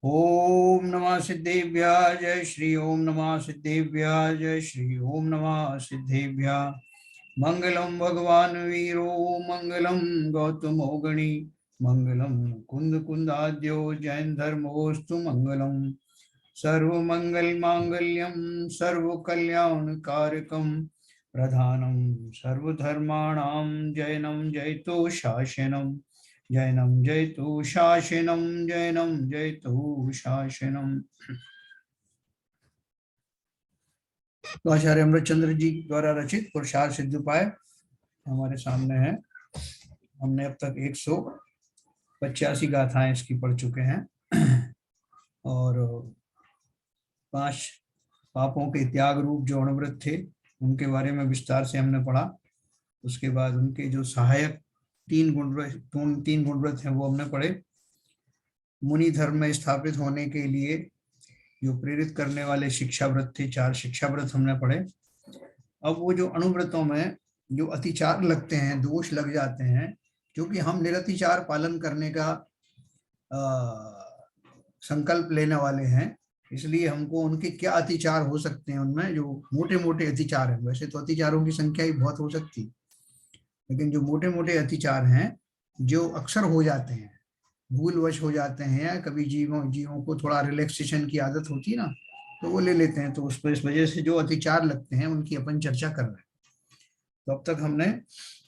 ओम नमः सिद्धेभ्यः जय श्री ओम नमः सिद्धेभ्यः जय श्री ओम नमः सिद्धेभ्यः। मंगलम भगवान वीरो मंगलम गौतमो गणी मंगलम कुंद कुंदाद्यो जैन धर्मोस्तु मंगलम। सर्वमंगल मांगल्यम सर्व कल्याण कारकम प्रधानम सर्वधर्माणां जैनम जयतो शासनम। जैनम जयतु शासनम जैनम जयतु शासनम। तो आचार्य अमृतचंद्र जी द्वारा रचित पुरुषार्थ सिद्धोपाय हमारे सामने है। हमने अब तक 185 गाथाएं इसकी पढ़ चुके हैं और 5 पापों के त्याग रूप जो अणुव्रत थे उनके बारे में विस्तार से हमने पढ़ा। उसके बाद उनके जो सहायक 3 गुणव्रत हैं वो हमने पढ़े। मुनि धर्म में स्थापित होने के लिए जो प्रेरित करने वाले शिक्षा व्रत थे, 4 शिक्षा व्रत हमने पढ़े। अब वो जो अणुव्रतों में जो अतिचार लगते हैं, दोष लग जाते हैं, क्योंकि हम निरतिचार पालन करने का संकल्प लेने वाले हैं, इसलिए हमको उनके क्या अतिचार हो सकते हैं, उनमें जो मोटे मोटे अतिचार हैं। वैसे तो अतिचारों की संख्या ही बहुत हो सकती, लेकिन जो मोटे मोटे अतिचार हैं जो अक्सर हो जाते हैं, भूलवश हो जाते हैं, कभी जीवों को थोड़ा रिलैक्सेशन की आदत होती है ना, तो वो ले लेते हैं। तो उस पर इस वजह से जो अतिचार लगते हैं उनकी अपन चर्चा कर रहे हैं। तो अब तक हमने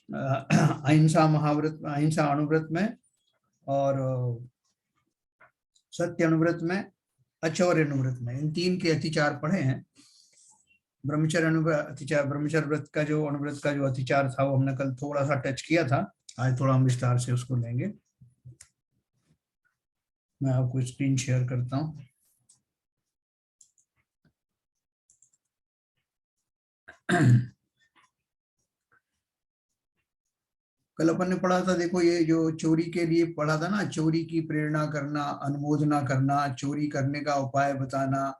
अहिंसा महाव्रत, अहिंसा अणुव्रत में और सत्य अनुव्रत में, अचौर्य अनुव्रत में, इन 3 के अतिचार पढ़े हैं। ब्रह्मचर्य अनुव्रत अतिचार, ब्रह्मचर्य व्रत का जो अनुव्रत का जो अतिचार था वो हमने कल थोड़ा सा टच किया था। आज थोड़ा हम विस्तार से उसको लेंगे। मैं आपको स्क्रीन शेयर करता हूँ। कल अपन ने पढ़ा था, देखो ये जो चोरी के लिए पढ़ा था ना, चोरी की प्रेरणा करना, अनुमोदना करना, चोरी करने का उपाय बताना,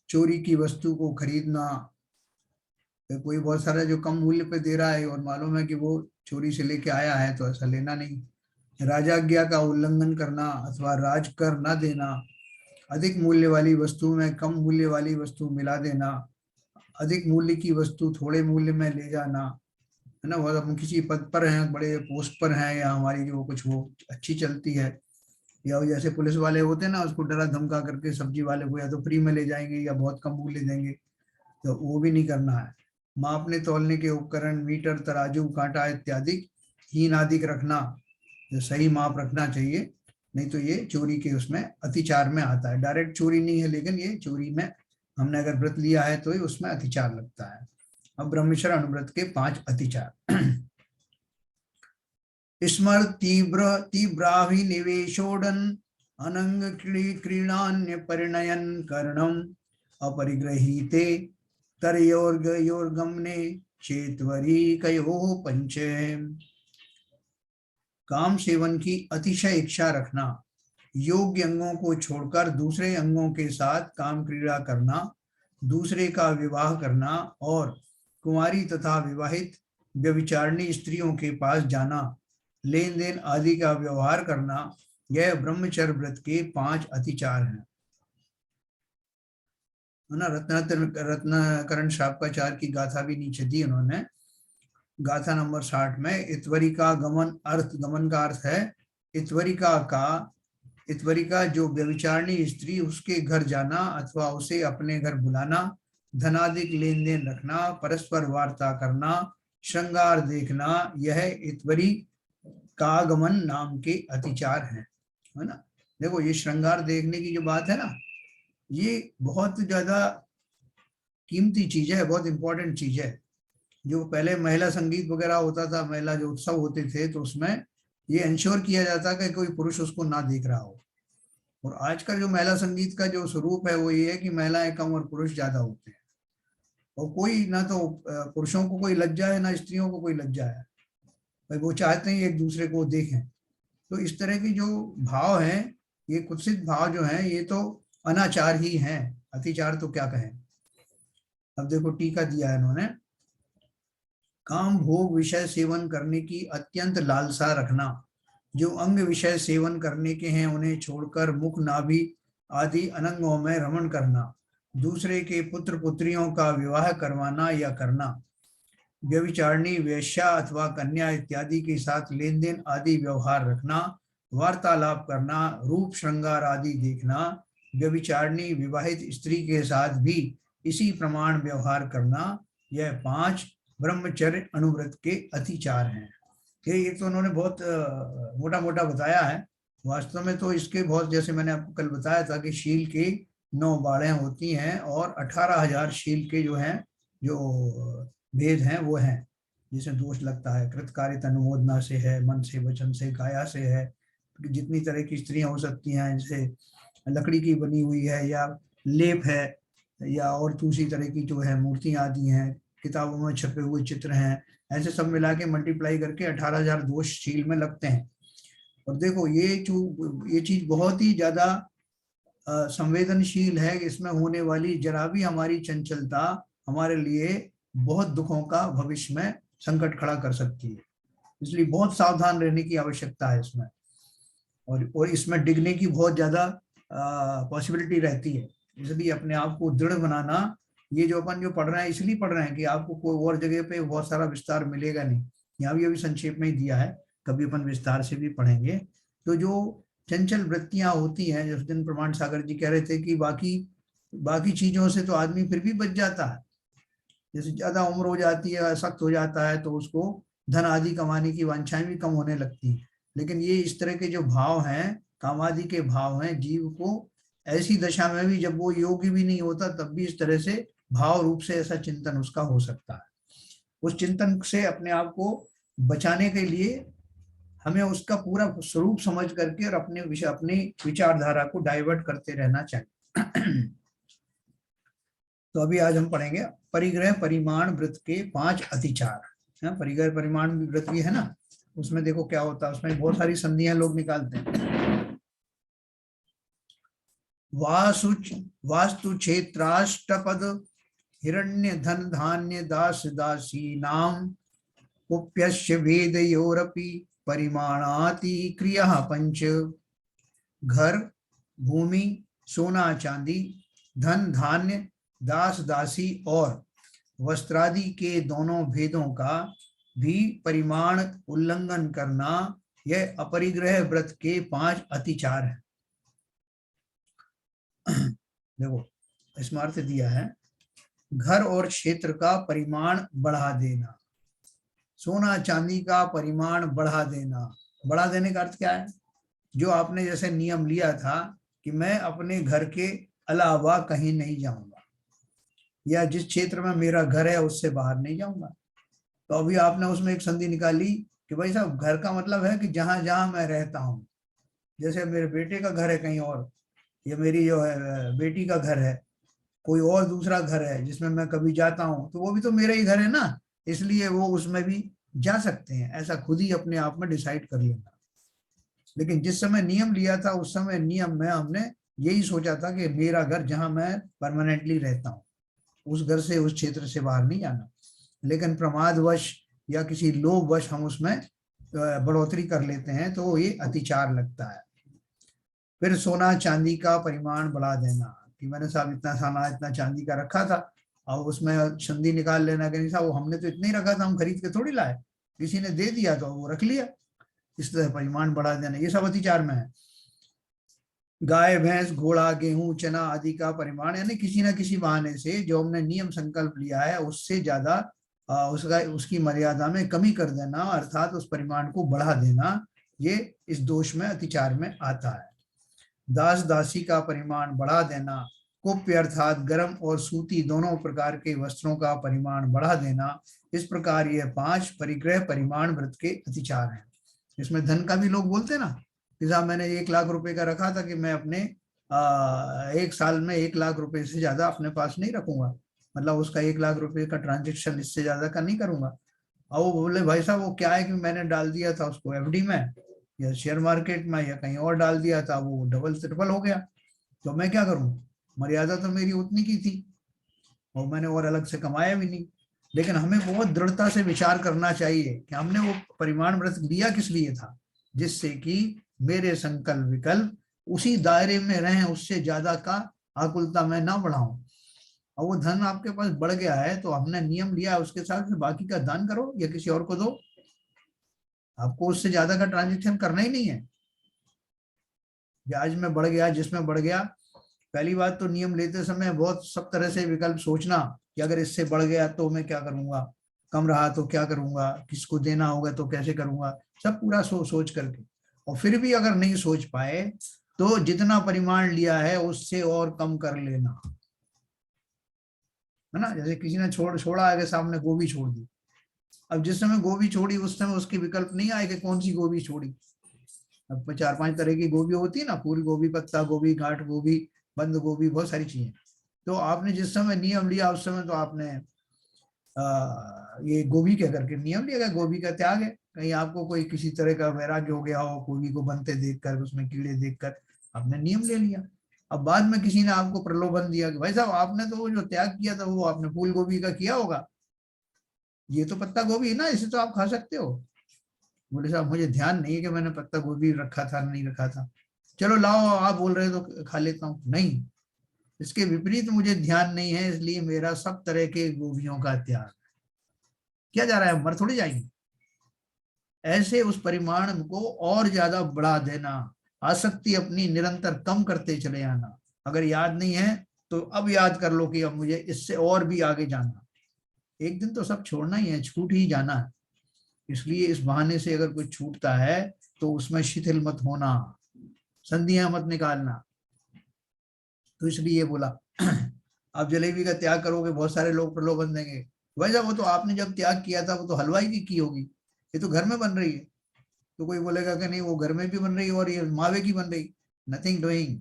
चोरी की वस्तु को खरीदना। कोई बहुत सारा जो कम मूल्य पे दे रहा है और मालूम है कि वो चोरी से लेके आया है, तो ऐसा लेना नहीं। राजाज्ञा का उल्लंघन करना अथवा राजकर न देना, अधिक मूल्य वाली वस्तु में कम मूल्य वाली वस्तु मिला देना, अधिक मूल्य की वस्तु थोड़े मूल्य में ले जाना, है ना। वो हम किसी पद पर हैं, बड़े पोस्ट पर हैं, या हमारी जो कुछ वो अच्छी चलती है, या वो जैसे पुलिस वाले होते हैं ना, उसको डरा धमका करके सब्जी वाले को या तो फ्री में ले जाएंगे या बहुत कम मूल्य देंगे, तो वो भी नहीं करना है। मापने तौलने के उपकरण, मीटर, तराजू, कांटा इत्यादि हीन आदि रखना, जो सही माप रखना चाहिए, नहीं तो ये चोरी के उसमें अतिचार में आता है। डायरेक्ट चोरी नहीं है, लेकिन ये चोरी में हमने अगर व्रत लिया है तो ये उसमें अतिचार लगता है। अब ब्रह्मचर्य अनुव्रत के 5 अतिचार। स्मर तीव्राभिनिवेशोडन अनंग क्रीणान्य परिणयन कर्णम अपरिग्रहीते तरयोर्गयोर्गमने चेतवरी कयो पंचे। काम सेवन की अतिशय इच्छा रखना, योग्य अंगों को छोड़कर दूसरे अंगों के साथ काम क्रीड़ा करना, दूसरे का विवाह करना और कुंवारी तथा विवाहित व्यभिचारिणी स्त्रियों के पास जाना, लेन देन आदि का व्यवहार करना, यह ब्रह्मचर्य व्रत के 5 अतिचार हैं। ना रत्नाकरण शापकाचार्य की गाथा भी नीचे दी उन्होंने, गाथा नंबर 60 में। इत्वरिका गमन, गमन का अर्थ है इत्वरिका जो व्यभिचारिणी स्त्री, उसके घर जाना अथवा उसे अपने घर बुलाना, धनाधिक लेन देन रखना, परस्पर वार्ता करना, श्रृंगार देखना, यह इत्वरी कागमन नाम के अतिचार हैं, है ना। देखो ये श्रृंगार देखने की जो बात है ना, ये बहुत ज्यादा कीमती चीज है, बहुत इंपॉर्टेंट चीज है। जो पहले महिला संगीत वगैरह होता था, महिला जो उत्सव होते थे, तो उसमें ये इंश्योर किया जाता कि कोई पुरुष उसको ना देख रहा हो। और आज का जो महिला संगीत का जो स्वरूप है वो ये है कि महिलाएं कम और पुरुष ज्यादा होते हैं, और कोई ना तो पुरुषों को कोई लज्जा है ना स्त्रियों को कोई लज्जा है, भाई वो चाहते हैं एक दूसरे को देखें। तो इस तरह की जो भाव है, ये कुत्सित भाव जो है, ये तो अनाचार ही हैं, अतिचार तो क्या कहें। अब देखो टीका दिया है इन्होंने, काम भोग विषय सेवन करने की अत्यंत लालसा रखना, जो अंग विषय सेवन करने के हैं उन्हें छोड़कर मुख नाभि आदि अनंगों में रमण करना, दूसरे के पुत्र पुत्रियों का विवाह करवाना या करना, व्यभिचारिणी वेश्या अथवा कन्या इत्यादि के साथ लेन देन आदि व्यवहार रखना, वार्तालाप करना, रूप श्रृंगार आदि देखना, व्यभिचारिणी विवाहित स्त्री के साथ भी इसी प्रमाण व्यवहार करना, यह 5 ब्रह्मचर्य अनुव्रत के अतिचार हैं। ये तो उन्होंने बहुत मोटा मोटा बताया है। वास्तव में तो इसके बहुत, जैसे मैंने आपको कल बताया था कि शील के 9 बाड़ें होती हैं और 18,000 शील के जो हैं, जो भेद हैं वो हैं, जिसमें दोष लगता है। कृतकार्यता अनुमोदना से है, मन से, वचन से, काया से है, जितनी तरह की स्त्रियां हो सकती हैं, जैसे लकड़ी की बनी हुई है या लेप है, या और दूसरी तरह की जो है मूर्तियां आदि हैं, किताबों में छपे हुए चित्र हैं, ऐसे सब मिला के मल्टीप्लाई करके 18,000 दोष शील में लगते हैं। और देखो ये चीज बहुत ही ज्यादा संवेदनशील है। इसमें होने वाली जरा भी हमारी चंचलता हमारे लिए बहुत दुखों का भविष्य में संकट खड़ा कर सकती है। इसलिए बहुत सावधान रहने की आवश्यकता है इसमें, और इसमें डिगने की बहुत ज्यादा पॉसिबिलिटी रहती है। इसलिए अपने आप को दृढ़ बनाना, ये जो अपन जो पढ़ रहे हैं इसलिए पढ़ रहे हैं कि आपको कोई और जगह पे बहुत सारा विस्तार मिलेगा नहीं, यहाँ भी अभी संक्षेप में ही दिया है, कभी अपन विस्तार से भी पढ़ेंगे। तो जो चंचल वृत्तियां होती हैं, जिस दिन प्रमाण सागर जी कह रहे थे कि बाकी चीजों से तो आदमी फिर भी बच जाता है, जैसे ज्यादा उम्र हो जाती है, सख्त हो जाता है, तो उसको धन आदि कमाने की वांछाएं भी कम होने लगती हैं। लेकिन ये इस तरह के जो भाव हैं, काम आदि के भाव हैं, जीव को ऐसी दशा में भी, जब वो योग्य भी नहीं होता, तब भी इस तरह से भाव रूप से ऐसा चिंतन उसका हो सकता है। उस चिंतन से अपने आप को बचाने के लिए हमें उसका पूरा स्वरूप समझ करके और अपनी विचारधारा को डाइवर्ट करते रहना चाहिए। तो अभी आज हम पढ़ेंगे परिग्रह परिमाण वृत्त के 5 अतिचार। परिग्रह परिमाण वृत्त भी है ना, उसमें देखो क्या होता है, उसमें बहुत सारी संधियां लोग निकालते हैं। वास्तु क्षेत्राष्टपद हिरण्य धन धान्य दास दासी नाम उप्यस्य वेदयोरपि परिमाणाति क्रिया 5। घर, भूमि, सोना चांदी, धन धान्य, दास दासी और वस्त्रादि के दोनों भेदों का भी परिमाण उल्लंघन करना, यह अपरिग्रह व्रत के 5 अतिचार है। देखो इसमें अर्थ दिया है, घर और क्षेत्र का परिमाण बढ़ा देना, सोना चांदी का परिमाण बढ़ा देना। बढ़ा देने का अर्थ क्या है? जो आपने जैसे नियम लिया था कि मैं अपने घर के अलावा कहीं नहीं जाऊंगा, या जिस क्षेत्र में मेरा घर है उससे बाहर नहीं जाऊंगा, तो अभी आपने उसमें एक संधि निकाली कि भाई साहब घर का मतलब है कि जहां जहां मैं रहता हूँ, जैसे मेरे बेटे का घर है कहीं और, या मेरी जो है बेटी का घर है, कोई और दूसरा घर है जिसमें मैं कभी जाता हूँ, तो वो भी तो मेरा ही घर है ना, इसलिए वो उसमें भी जा सकते हैं। ऐसा खुद ही अपने आप में डिसाइड कर लेना। लेकिन जिस समय नियम लिया था उस समय नियम में हमने यही सोचा था कि मेरा घर जहां मैं परमानेंटली रहता हूँ, उस घर से, उस क्षेत्र से बाहर नहीं जाना। लेकिन प्रमादवश या किसी लोभवश हम उसमें बढ़ोतरी कर लेते हैं, तो ये अतिचार लगता है। फिर सोना चांदी का परिमाण बढ़ा देना, कि मैंने साहब इतना सोना इतना चांदी का रखा था, और उसमें संधि निकाल लेना कि नहीं साहब वो हमने तो इतना ही रखा था, हम खरीद के थोड़ी लाए, किसी ने दे दिया तो वो रख लिया। इस तरह परिमाण बढ़ा देना, ये सब अतिचार में है। गाय भैंस घोड़ा गेहूं चना आदि का परिमाण, यानी किसी ना किसी बहाने से जो हमने नियम संकल्प लिया है उससे ज्यादा उसकी मर्यादा में कमी कर देना, अर्थात उस परिमाण को बढ़ा देना, ये इस दोष में अतिचार में आता है। दास दासी का परिमाण बढ़ा देना, कुप्य अर्थात गर्म और सूती दोनों प्रकार के वस्त्रों का परिमाण बढ़ा देना, इस प्रकार ये 5 परिग्रह परिमाण व्रत के अतिचार हैं। इसमें धन का भी लोग बोलते हैं ना कि साहब मैंने 1 लाख रुपए का रखा था कि मैं अपने 1 साल में 1 लाख रुपए से ज्यादा अपने पास नहीं रखूंगा, मतलब उसका 1 लाख रुपए का ट्रांजेक्शन इससे ज्यादा का नहीं करूंगा। और वो बोले भाई साहब वो क्या है कि मैंने डाल दिया था उसको एफडी में या शेयर मार्केट में या कहीं और डाल दिया था, वो डबल ट्रिपल हो गया, तो मैं क्या करूं? मर्यादा तो मेरी उतनी की थी और मैंने और अलग से कमाया भी नहीं। लेकिन हमें बहुत दृढ़ता से विचार करना चाहिए कि हमने वो परिमाण व्रत लिया किस लिए था, जिससे कि मेरे संकल्प विकल्प उसी दायरे में रहें, उससे ज्यादा का आकुलता में ना बढ़ाऊं। और वो धन आपके पास बढ़ गया है तो हमने नियम लिया उसके साथ में बाकी का दान करो या किसी और को दो, आपको उससे ज्यादा का ट्रांजेक्शन करना ही नहीं है। ब्याज में बढ़ गया, जिसमें बढ़ गया, पहली बात तो नियम लेते समय बहुत सब तरह से विकल्प सोचना कि अगर इससे बढ़ गया तो मैं क्या करूंगा, कम रहा तो क्या करूंगा, किसको देना होगा तो कैसे करूंगा, सब पूरा सोच करके। और फिर भी अगर नहीं सोच पाए तो जितना परिमाण लिया है उससे और कम कर लेना, है ना। जैसे किसी ने छोड़ा आगे सामने गोभी छोड़ दी, अब जिस समय गोभी छोड़ी उस समय उसकी विकल्प नहीं आए कि कौन सी गोभी छोड़ी। अब 4-5 तरह की गोभी होती है ना, फूल गोभी, पत्ता गोभी, गांठ गोभी, बंद गोभी, बहुत सारी चीजें। तो आपने जिस समय नियम लिया उस समय तो आपने ये गोभी के करके नियम लिया गया, गोभी का त्याग है। कहीं आपको कोई किसी तरह का वैराग्य हो गया हो, गोभी को बनते देखकर, उसमें कीड़े देखकर आपने नियम ले लिया। अब बाद में किसी ने आपको प्रलोभन दिया कि भाई साहब आपने तो वो जो त्याग किया था वो आपने फूल गोभी का किया होगा, ये तो पत्ता गोभी है ना, इसे तो आप खा सकते हो। बोले साहब मुझे ध्यान नहीं है कि मैंने पत्ता गोभी रखा था नहीं रखा था, चलो लाओ आप बोल रहे हो तो खा लेता हूँ। नहीं, इसके विपरीत मुझे ध्यान नहीं है, इसलिए मेरा सब तरह के गोभियों का त्याग किया जा रहा है, मर थोड़ी जाएंगे। ऐसे उस परिमाण को और ज्यादा बढ़ा देना, आसक्ति अपनी निरंतर कम करते चले आना। अगर याद नहीं है तो अब याद कर लो कि अब मुझे इससे और भी आगे जाना, एक दिन तो सब छोड़ना ही है, छूट ही जाना है। इसलिए इस बहाने से अगर कोई छूटता है तो उसमें शिथिल मत होना, संधियां मत निकालना। तो इसलिए बोला आप जलेबी का त्याग करोगे, बहुत सारे लोग प्रलोभन देंगे, वैसा वो तो आपने जब त्याग किया था वो तो हलवाई की होगी, ये तो घर में बन रही है। तो कोई बोलेगा कि नहीं वो घर में भी बन रही है और ये मावे की बन रही, नथिंग डूइंग।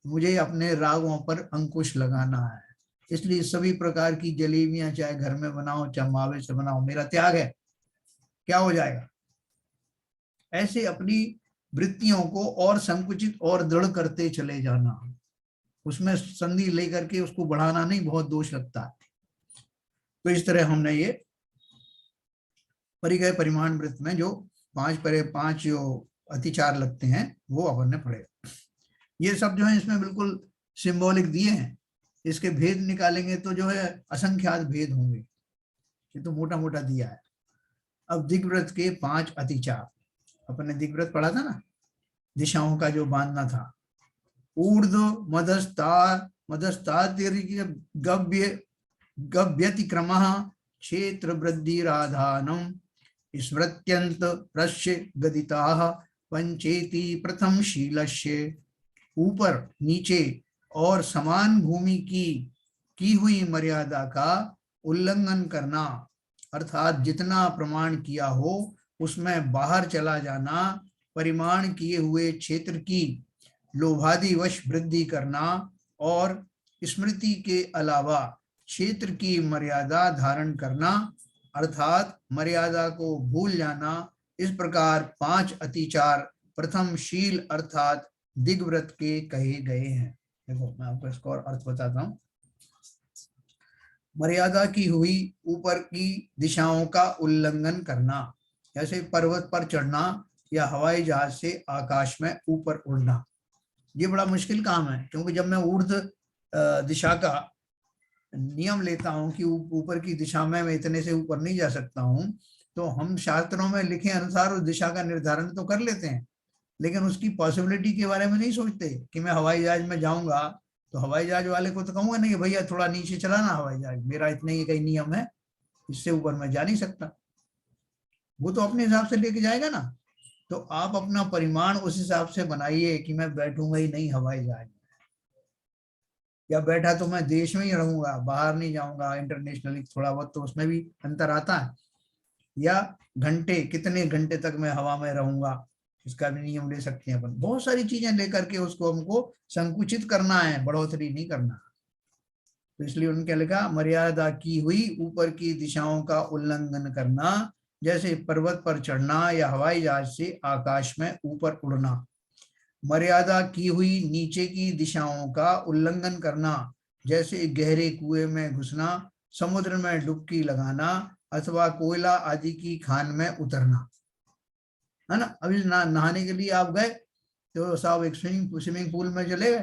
मुझे अपने रागों पर अंकुश लगाना है, इसलिए सभी प्रकार की जलेबियां चाहे घर में बनाओ चाहे मावे से बनाओ, मेरा त्याग है, क्या हो जाएगा। ऐसे अपनी वृत्तियों को और संकुचित और दृढ़ करते चले जाना, उसमें संधि लेकर के उसको बढ़ाना नहीं, बहुत दोष लगता है। तो इस तरह हमने ये परिगय परिमाण वृत्त में जो 5 जो अतिचार लगते हैं वो अपन ने पढ़े। ये सब जो है इसमें बिल्कुल सिंबॉलिक दिए हैं, इसके भेद निकालेंगे तो जो है असंख्यात भेद होंगे, ये तो मोटा मोटा दिया है। अब दिग्व्रत के 5 अतिचार, अपन ने दिग्व्रत पढ़ा था ना, दिशाओं का जो बांधना था, ऊर्ध्व मदस्ता मदस्तातिर्गव्य गव्यतिक्रमः क्षेत्र वृद्धिराधानम स्मृत्यंत प्रश्य गदिताः पंचेति प्रथम शीलस्य। ऊपर नीचे और समान भूमि की हुई मर्यादा का उल्लंघन करना, अर्थात जितना प्रमाण किया हो उसमें बाहर चला जाना, परिमाण किए हुए क्षेत्र की लोभादिवश वृद्धि करना और स्मृति के अलावा क्षेत्र की मर्यादा धारण करना, अर्थात मर्यादा को भूल जाना। इस प्रकार 5 अतिचार प्रथम शील अर्थात दिग्व्रत के कहे गए हैं। देखो मैं आपको इसका और अर्थ बताता हूं। मर्यादा की हुई ऊपर की दिशाओं का उल्लंघन करना, जैसे पर्वत पर चढ़ना या हवाई जहाज से आकाश में ऊपर उड़ना, ये बड़ा मुश्किल काम है, क्योंकि जब मैं ऊर्ध्व दिशा का नियम लेता हूं कि ऊपर की दिशा में मैं इतने से ऊपर नहीं जा सकता हूं, तो हम शास्त्रों में लिखे अनुसार उस दिशा का निर्धारण तो कर लेते हैं, लेकिन उसकी पॉसिबिलिटी के बारे में नहीं सोचते कि मैं हवाई जहाज में जाऊंगा तो हवाई जहाज वाले को तो कहूंगा नहीं भैया थोड़ा नीचे चलाना हवाई जहाज, मेरा इतने ही कई नियम है, इससे ऊपर मैं जा नहीं सकता। वो तो अपने हिसाब से लेके जाएगा ना। तो आप अपना परिमाण उस हिसाब से बनाइए कि मैं बैठूंगा ही नहीं हवाई जहाज, या बैठा तो मैं देश में ही रहूंगा, बाहर नहीं जाऊंगा इंटरनेशनली, थोड़ा बहुत तो उसमें भी अंतर आता है। या घंटे, कितने घंटे तक मैं हवा में रहूंगा, इसका भी नियम ले सकते हैं अपन। बहुत सारी चीजें लेकर के उसको हमको संकुचित करना है, बढ़ोतरी नहीं करना। तो इसलिए उनके लिखा मर्यादा की हुई ऊपर की दिशाओं का उल्लंघन करना, जैसे पर्वत पर चढ़ना या हवाई जहाज से आकाश में ऊपर उड़ना। मर्यादा की हुई नीचे की दिशाओं का उल्लंघन करना, जैसे गहरे कुएं में घुसना, समुद्र में डुबकी लगाना अथवा कोयला आदि की खान में उतरना, है ना। अभी नहाने के लिए आप गए, तो साहब एक स्विमिंग पूल में चले गए,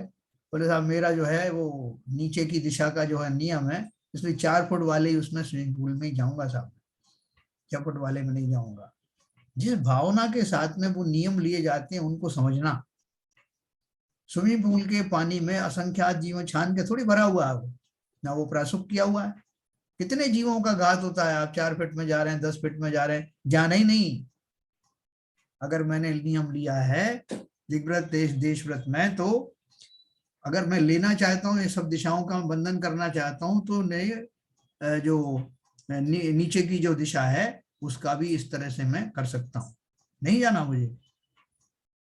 बोले साहब मेरा जो है वो नीचे की दिशा का जो है नियम है, इसलिए 4 फुट वाले ही उसमें स्विमिंग पूल में ही जाऊंगा साहब, 6 फुट वाले में नहीं जाऊंगा। जिस भावना के साथ में वो नियम लिए जाते हैं उनको समझना। स्विमिंग पूल के पानी में असंख्यात जीव छान के थोड़ी भरा हुआ है वो, ना वो प्रासुक किया हुआ है। कितने जीवों का घात होता है, आप 4 फीट में जा रहे हैं, 10 फीट में जा रहे हैं, जाना ही नहीं। अगर मैंने नियम लिया है दिग्व्रत देश व्रत में, तो अगर मैं लेना चाहता हूँ ये सब दिशाओं का बंधन करना चाहता हूँ, तो जो नीचे की जो दिशा है उसका भी इस तरह से मैं कर सकता हूँ, नहीं जाना मुझे।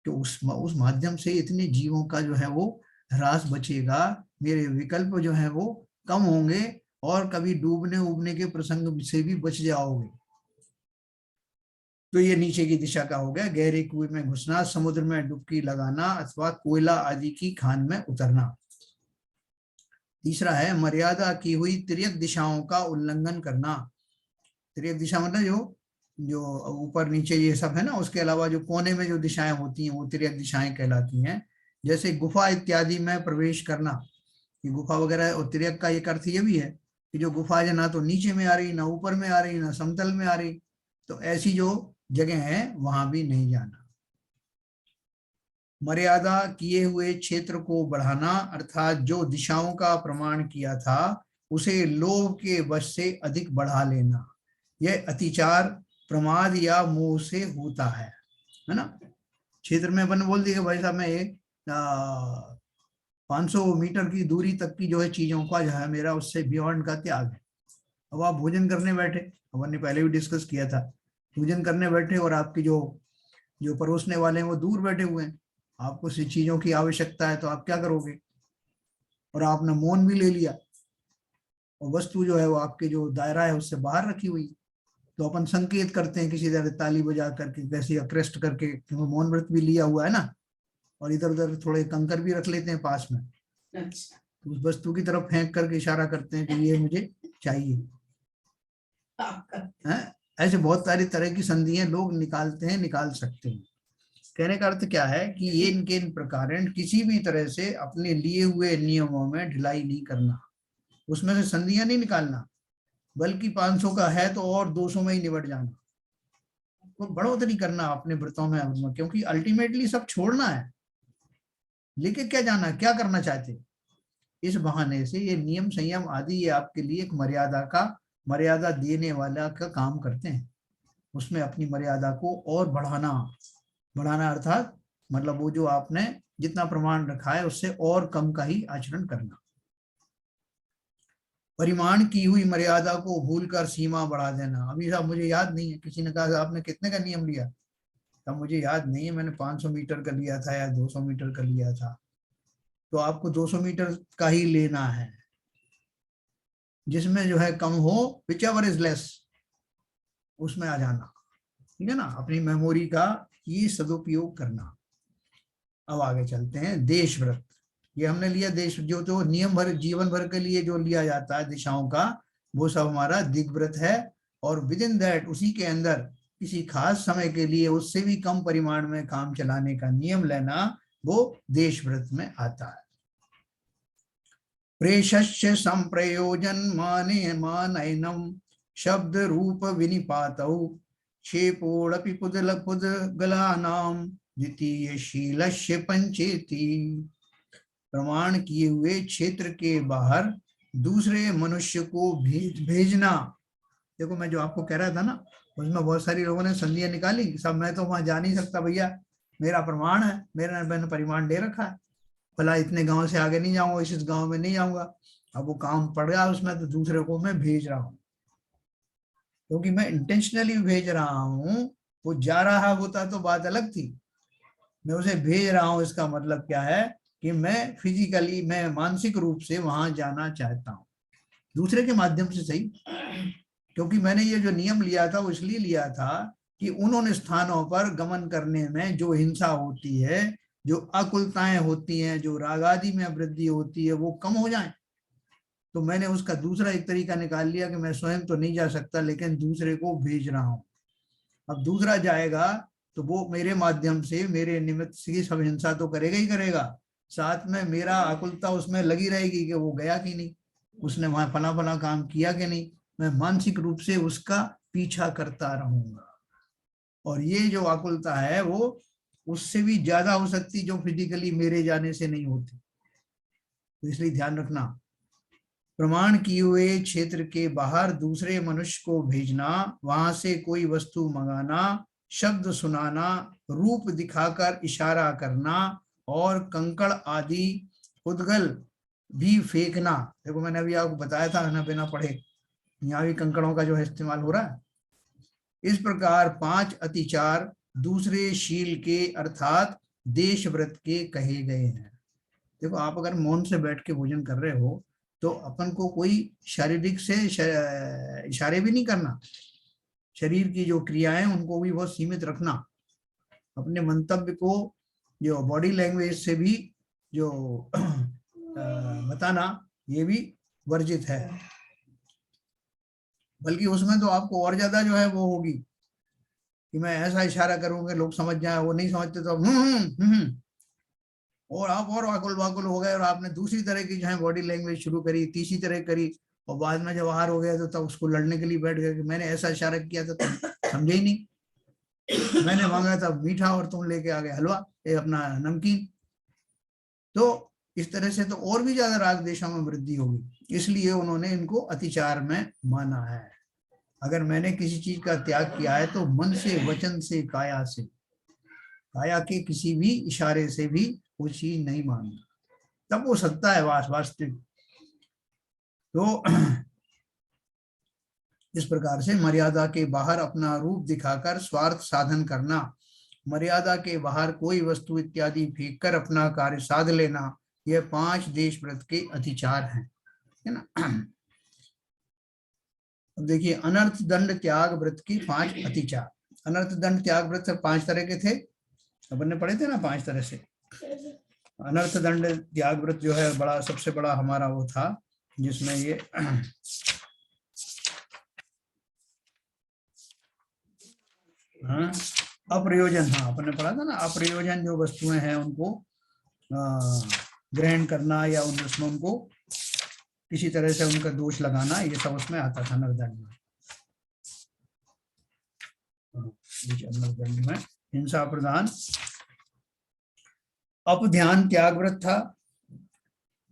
तो उस माध्यम से इतने जीवों का जो है वो ह्रास बचेगा, मेरे विकल्प जो है वो कम होंगे, और कभी डूबने उबने के प्रसंग से भी बच जाओगे। तो ये नीचे की दिशा का हो गया। गहरे कुएं में घुसना, समुद्र में डुबकी लगाना अथवा कोयला आदि की खान में उतरना। तीसरा है मर्यादा की हुई तिर्यक दिशाओं का उल्लंघन करना। तिर्यक दिशा मतलब जो जो ऊपर नीचे ये सब है ना, उसके अलावा जो कोने में जो दिशाएं होती हैं वो तिर्यक दिशाएं कहलाती हैं। जैसे गुफा इत्यादि में प्रवेश करना, ये गुफा वगैरह, और तिर्यक का एक अर्थ ये भी है कि जो गुफा है ना तो नीचे में आ रही, ना ऊपर में आ रही, ना समतल में आ रही, तो ऐसी जो जगह है वहां भी नहीं जाना। मर्यादा किए हुए क्षेत्र को बढ़ाना, अर्थात जो दिशाओं का प्रमाण किया था उसे लोभ के वश से अधिक बढ़ा लेना, यह अतिचार प्रमाद या मोह से होता है ना। क्षेत्र में अपन बोल दिए भाई साहब मैं 500 मीटर की दूरी तक की जो है चीजों का जो है मेरा उससे बियॉन्ड का त्याग है। अब आप भोजन करने बैठे, अपन ने पहले भी डिस्कस किया था, भोजन करने बैठे और आपकी जो जो परोसने वाले हैं वो दूर बैठे हुए हैं, आपको सी चीजों की आवश्यकता है, तो आप क्या करोगे? और आपने मौन भी ले लिया और वस्तु जो है वो आपके जो दायरा है उससे बाहर रखी हुई, तो अपन संकेत करते हैं किसी तरह ताली बजा करके, कैसी अक्रेस्ट करके, क्योंकि मौन व्रत भी लिया हुआ है ना, और इधर उधर थोड़े कंकर भी रख लेते हैं पास में। अच्छा, तो उस वस्तु की तरफ फेंक करके इशारा करते हैं कि ये मुझे चाहिए है। ऐसे बहुत सारी तरह की संधियां लोग निकालते हैं, निकाल सकते हैं। कहने का अर्थ क्या है कि ये इनके इन प्रकार किसी भी तरह से अपने लिए हुए नियमों में ढिलाई नहीं करना, उसमें से संधियां नहीं निकालना, बल्कि 500 का है तो और 200 में ही निबट जाना, तो बढ़ोतरी करना अपने व्रतों में, क्योंकि अल्टीमेटली सब छोड़ना है, लेके क्या जाना, क्या करना चाहते। इस बहाने से ये नियम संयम आदि ये आपके लिए एक मर्यादा देने वाला का काम करते हैं। उसमें अपनी मर्यादा को और बढ़ाना अर्थात मतलब वो जो आपने जितना प्रमाण रखा है उससे और कम का ही आचरण करना। परिमाण की हुई मर्यादा को भूलकर सीमा बढ़ा देना। अभी साहब मुझे याद नहीं है, किसी ने कहा आपने कितने का नियम लिया, तब मुझे याद नहीं है, मैंने 500 मीटर का लिया था या 200 मीटर का लिया था। तो आपको 200 मीटर का ही लेना है, जिसमें जो है कम हो, विच एवर इज लेस, उसमें आ जाना, ठीक है ना। अपनी मेमोरी का ये सदुपयोग करना। अब आगे चलते हैं। देश व्रत, ये हमने लिया देश, जो जो नियम भर जीवन भर के लिए जो लिया जाता है दिशाओं का, वो सब हमारा दिग्व्रत है। और विद इन दैट, उसी के अंदर किसी खास समय के लिए उससे भी कम परिमाण में काम चलाने का नियम लेना, वो देश व्रत में आता है। प्रेषस्य संप्रयोजन माने मानैनम शब्द रूप विनिपातौ क्षेपोड़पि पुद्गलानाम द्वितीय शीलस्य पंचेति। प्रमाण किए हुए क्षेत्र के बाहर दूसरे मनुष्य को भेजना। देखो मैं जो आपको कह रहा था ना, उसमें बहुत सारी लोगों ने संधियां निकाली, सब मैं तो वहां जा नहीं सकता भैया, मेरा प्रमाण है, मैंने परिमाण दे रखा है, भला इतने गांव से आगे नहीं जाऊंगा, इस गांव में नहीं जाऊंगा। अब वो काम पड़ गया उसमें, तो दूसरे को मैं भेज रहा हूँ, क्योंकि मैं इंटेंशनली भेज रहा हूँ। वो जा रहा होता तो बात अलग थी, मैं उसे भेज रहा हूँ, इसका मतलब क्या है कि मैं फिजिकली, मैं मानसिक रूप से वहां जाना चाहता हूँ, दूसरे के माध्यम से सही। क्योंकि मैंने ये जो नियम लिया था वो इसलिए लिया था कि उन स्थानों पर गमन करने में जो हिंसा होती है, जो अकुलताएं होती हैं, जो राग आदि में वृद्धि होती है, वो कम हो जाए। तो मैंने उसका दूसरा एक तरीका निकाल लिया कि मैं स्वयं तो नहीं जा सकता, लेकिन दूसरे को भेज रहा हूं। अब दूसरा जाएगा तो वो मेरे माध्यम से, मेरे निमित्त से सब हिंसा तो करेगा ही करेगा, साथ में मेरा आकुलता उसमें लगी रहेगी कि वो गया कि नहीं, उसने वहां फला फला काम किया कि नहीं। मैं मानसिक रूप से उसका पीछा करता रहूंगा, और ये जो आकुलता है वो उससे भी ज्यादा हो सकती जो फिजिकली मेरे जाने से नहीं होती। तो इसलिए ध्यान रखना, प्रमाण किए हुए क्षेत्र के बाहर दूसरे मनुष्य को भेजना, वहां से कोई वस्तु मंगाना, शब्द सुनाना, रूप दिखाकर इशारा करना, और कंकड़ आदि उद्गल भी फेंकना। देखो मैंने अभी आपको बताया था ना, बिना पढ़े यहाँ भी कंकड़ों का जो है इस्तेमाल हो रहा है। इस प्रकार 5 अतिचार दूसरे शील के अर्थात देश व्रत के कहे गए हैं। देखो आप अगर मौन से बैठ के भोजन कर रहे हो तो अपन को कोई शारीरिक से इशारे भी नहीं करना, शरीर की जो क्रियाएं उनको भी बहुत सीमित रखना, अपने मंतव्य को जो बॉडी लैंग्वेज से भी जो बताना, ये भी वर्जित है। बल्कि उसमें तो आपको और ज्यादा जो है वो होगी कि मैं ऐसा इशारा करूंगा लोग समझ जाए, वो नहीं समझते तो और आप और वाकुल वाकुल हो गए, और आपने दूसरी तरह की जो है बॉडी लैंग्वेज शुरू करी, तीसरी तरह करी, और बाद में जब हार हो गया तो तब उसको लड़ने के लिए बैठ गए कि मैंने ऐसा इशारा किया था, तुम समझे ही नहीं, मैंने मांगा था मीठा और तुम लेके आ गए हलवा, ये अपना नमकीन। तो इस तरह से तो और भी ज्यादा राग देशों में वृद्धि होगी, इसलिए उन्होंने इनको अतिचार में माना है। अगर मैंने किसी चीज का त्याग किया है तो मन से, वचन से, काया से, काया के किसी भी इशारे से भी वो चीज नहीं मानना, तब वो सत्ता है वास्तविक। तो इस प्रकार से मर्यादा के बाहर अपना रूप दिखाकर स्वार्थ साधन करना, मर्यादा के बाहर कोई वस्तु इत्यादि फेंक कर अपना कार्य साध लेना, यह 5 देश व्रत के अतिचार हैं, है ना। अब देखिए अनर्थ दंड त्याग व्रत की 5 अतिचार। अनर्थ दंड त्याग व्रत 5 तरह के थे, अपन ने पढ़े थे ना 5 तरह से। अनर्थ दंड त्याग व्रत जो है बड़ा, सबसे बड़ा हमारा वो था जिसमें ये अप्रयोजन, हाँ अपन ने पढ़ा था ना, अप्रयोजन जो वस्तुएं हैं उनको ग्रहण करना या उसमें उनको किसी तरह से उनका दोष लगाना, ये सब उसमें आता था नरदंड में। नरदंड में हिंसा प्रदान, अपध्यान त्याग व्रत था,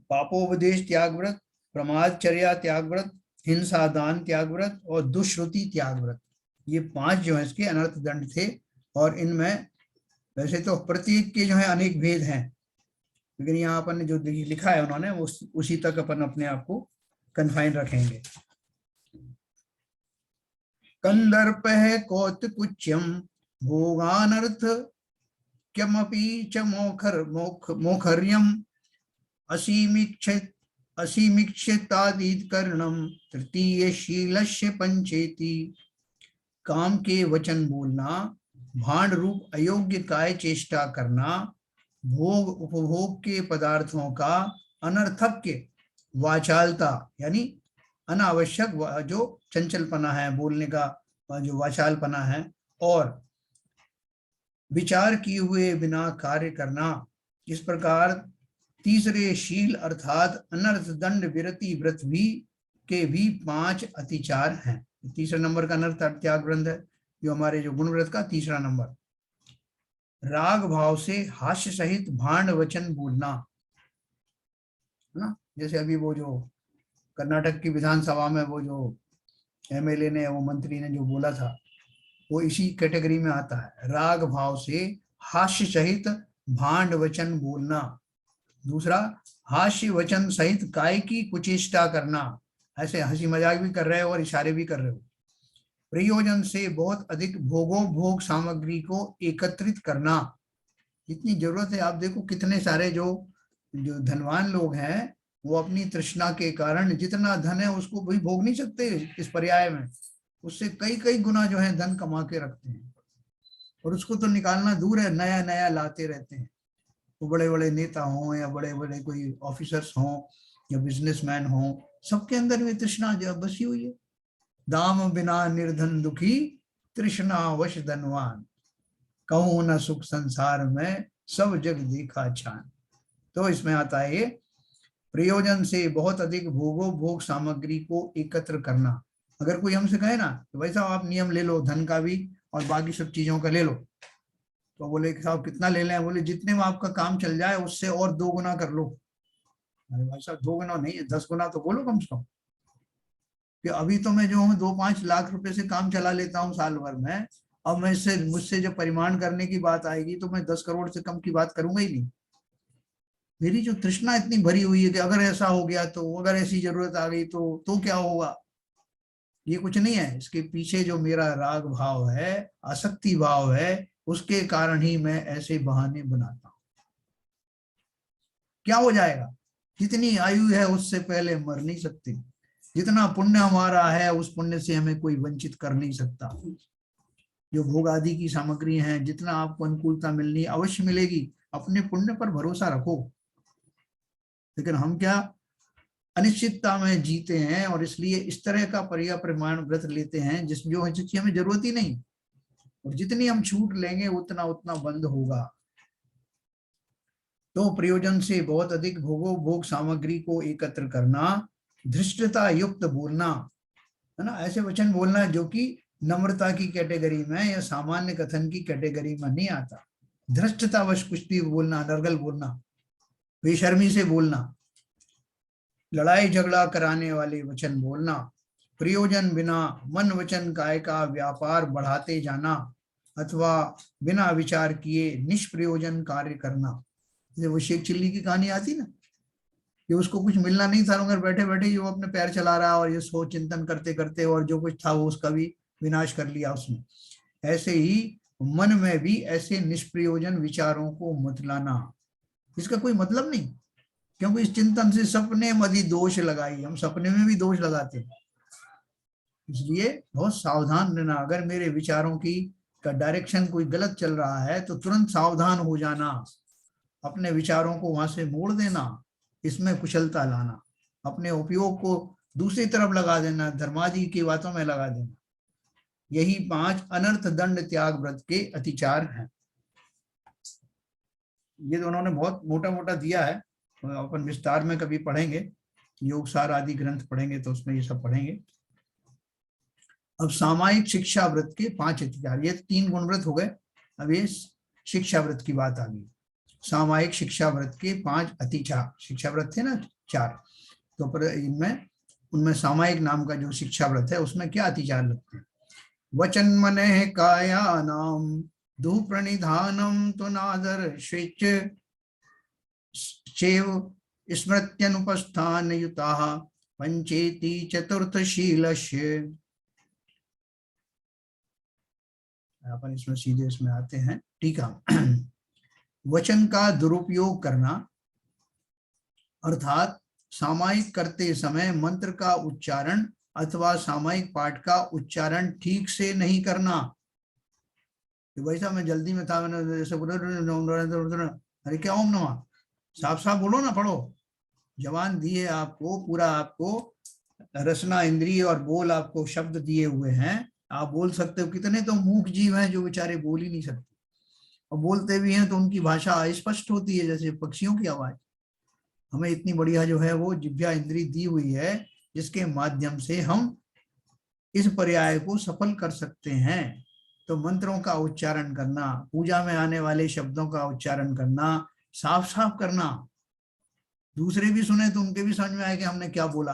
पापोपदेश त्याग व्रत, प्रमादचर्या त्याग व्रत, हिंसा दान त्याग व्रत और दुष्श्रुति त्याग व्रत, ये 5 जो है इसके अनर्थ दंड थे। और इनमें वैसे तो प्रत्येक के जो है अनेक भेद हैं, लेकिन यहाँ अपन ने जो लिखा है उन्होंने उसी तक अपन अपने आप को कन्फाइन रखेंगे। कंदर्प है कौतकुच्यम भोगानर्थ क्यमपि च मोखर्यम असीमिक्षतादिकरणम तृतीय शीलस्य पंचेति। काम के वचन बोलना, भांड रूप अयोग्य काय चेष्टा करना, भोग उपभोग के पदार्थों का अनर्थक वाचालता यानी अनावश्यक जो चंचलपना है, बोलने का जो वाचालपना है, और विचार किए हुए बिना कार्य करना। इस प्रकार तीसरे शील अर्थात अनर्थ दंड विरति व्रत भी के भी 5 अतिचार हैं। तीसरा नंबर का अनर्थ त्याग व्रत है, जो हमारे जो गुण व्रत का तीसरा नंबर। राग भाव से हास्य सहित भांड वचन बोलना, है ना। जैसे अभी वो जो कर्नाटक की विधानसभा में वो जो एमएलए ने, वो मंत्री ने जो बोला था, वो इसी कैटेगरी में आता है। राग भाव से हास्य सहित भांड वचन बोलना। दूसरा, हास्य वचन सहित काय की कुचेष्टा करना, ऐसे हंसी मजाक भी कर रहे हो और इशारे भी कर रहे हो। प्रयोजन से बहुत अधिक भोग सामग्री को एकत्रित करना, जितनी जरूरत है। आप देखो कितने सारे जो धनवान लोग हैं वो अपनी तृष्णा के कारण जितना धन है उसको भी भोग नहीं सकते, इस पर्याय में उससे कई कई गुना जो है धन कमा के रखते हैं, और उसको तो निकालना दूर है, नया नया लाते रहते हैं। वो बड़े बड़े नेता हों या बड़े बड़े कोई ऑफिसर्स हों या बिजनेसमैन हों, सबके अंदर में तृष्णा जो बसी हुई है। दाम बिना निर्धन दुखी, तृष्णा वश धनवान। कहूँ न सुख संसार में, सब जग देखा छान। तो इसमें आता है ये, प्रयोजन से बहुत अधिक भोग सामग्री को एकत्र करना। अगर कोई हमसे कहे ना तो भाई साहब आप नियम ले लो, धन का भी और बाकी सब चीजों का ले लो, तो बोले कि साहब कितना ले लें? बोले जितने में आपका काम चल जाए उससे और 2 गुना कर लो। अरे भाई साहब 2 गुना नहीं, 10 गुना तो बोलो कम से कम। कि अभी तो मैं जो हूँ 2-5 लाख रुपए से काम चला लेता हूँ साल भर में, अब मैं इससे मुझसे जब परिमाण करने की बात आएगी तो मैं 10 करोड़ से कम की बात करूंगा ही नहीं। मेरी जो तृष्णा इतनी भरी हुई है कि अगर ऐसा हो गया तो, अगर ऐसी जरूरत आ गई तो क्या होगा? ये कुछ नहीं है, इसके पीछे जो मेरा राग भाव है, आसक्ति भाव है, उसके कारण ही मैं ऐसे बहाने बनाता हूं। क्या हो जाएगा? जितनी आयु है उससे पहले मर नहीं सकते, जितना पुण्य हमारा है उस पुण्य से हमें कोई वंचित कर नहीं सकता। जो भोग आदि की सामग्री हैं, जितना आपको अनुकूलता मिलनी अवश्य मिलेगी, अपने पुण्य पर भरोसा रखो। लेकिन हम क्या अनिश्चितता में जीते हैं, और इसलिए इस तरह का पर्याय प्रमाण व्रत लेते हैं जिसकी हमें जरूरत ही नहीं, और जितनी हम छूट लेंगे उतना उतना बंद होगा। तो प्रयोजन से बहुत अधिक भोग सामग्री को एकत्र करना, धृष्टता युक्त बोलना, है ना, ऐसे वचन बोलना जो कि नम्रता की कैटेगरी में या सामान्य कथन की कैटेगरी में नहीं आता। धृष्टतावश कुछ भी बोलना, नर्गल बोलना, बेशर्मी से बोलना, लड़ाई झगड़ा कराने वाले वचन बोलना, प्रयोजन बिना मन वचन काय का व्यापार बढ़ाते जाना, अथवा बिना विचार किए निष्प्रयोजन कार्य करना। वो शेख चिल्ली की कहानी आती ना, कि उसको कुछ मिलना नहीं था, मगर बैठे बैठे जो अपने पैर चला रहा और ये सोच चिंतन करते करते और जो कुछ था वो उसका भी विनाश कर लिया उसने। ऐसे ही मन में भी ऐसे निष्प्रयोजन विचारों को मत लाना, इसका कोई मतलब नहीं। क्योंकि इस चिंतन से सपने मदि दोष लगाई, हम सपने में भी दोष लगाते हैं। इसलिए बहुत सावधान रहना। अगर मेरे विचारों की का डायरेक्शन कोई गलत चल रहा है तो तुरंत सावधान हो जाना, अपने विचारों को वहां से मोड़ देना, इसमें कुशलता लाना, अपने उपयोग को दूसरी तरफ लगा देना, धर्मादि की बातों में लगा देना। यही 5 अनर्थ दंड त्याग व्रत के अतिचार हैं। ये तो उन्होंने बहुत मोटा मोटा दिया है, अपन विस्तार में कभी पढ़ेंगे, योगसार आदि ग्रंथ पढ़ेंगे तो उसमें ये सब पढ़ेंगे। अब सामायिक शिक्षा व्रत के 5 अतिचार, ये 3 गुण व्रत हो गए, अब ये शिक्षा व्रत की बात आ गई। सामायिक शिक्षा व्रत के 5 अतिचार, शिक्षा व्रत थे ना 4, तो पर इनमें उनमें सामायिक नाम का जो शिक्षा व्रत है उसमें क्या अतिचार लगते हैं? वचन मने काया नाम दु प्रणिधानम तो नादर स्वेच्छ चेव स्मृत्यनुपस्थान युता पंचेति चतुर्थशीलस्य। अपन इसमें सीधे इसमें आते हैं, ठीक है। वचन का दुरुपयोग करना, अर्थात सामायिक करते समय मंत्र का उच्चारण अथवा सामायिक पाठ का उच्चारण ठीक से नहीं करना। तो भाई साहब मैं जल्दी में था, मैंने जैसे अरे क्या ओम नमः, साफ साफ बोलो ना, पढ़ो। जवान दी है आपको, पूरा आपको रसना इंद्रिय और बोल आपको शब्द दिए हुए हैं, आप बोल सकते हो। कितने तो मूक जीव हैं जो बेचारे बोल ही नहीं सकते, और बोलते भी हैं तो उनकी भाषा अस्पष्ट होती है जैसे पक्षियों की आवाज। हमें इतनी बढ़िया जो है वो जिह्वा इंद्री दी हुई है, जिसके माध्यम से हम इस पर्याय को सफल कर सकते हैं। तो मंत्रों का उच्चारण करना, पूजा में आने वाले शब्दों का उच्चारण करना, साफ साफ करना, दूसरे भी सुने तो उनके भी समझ में आए कि हमने क्या बोला।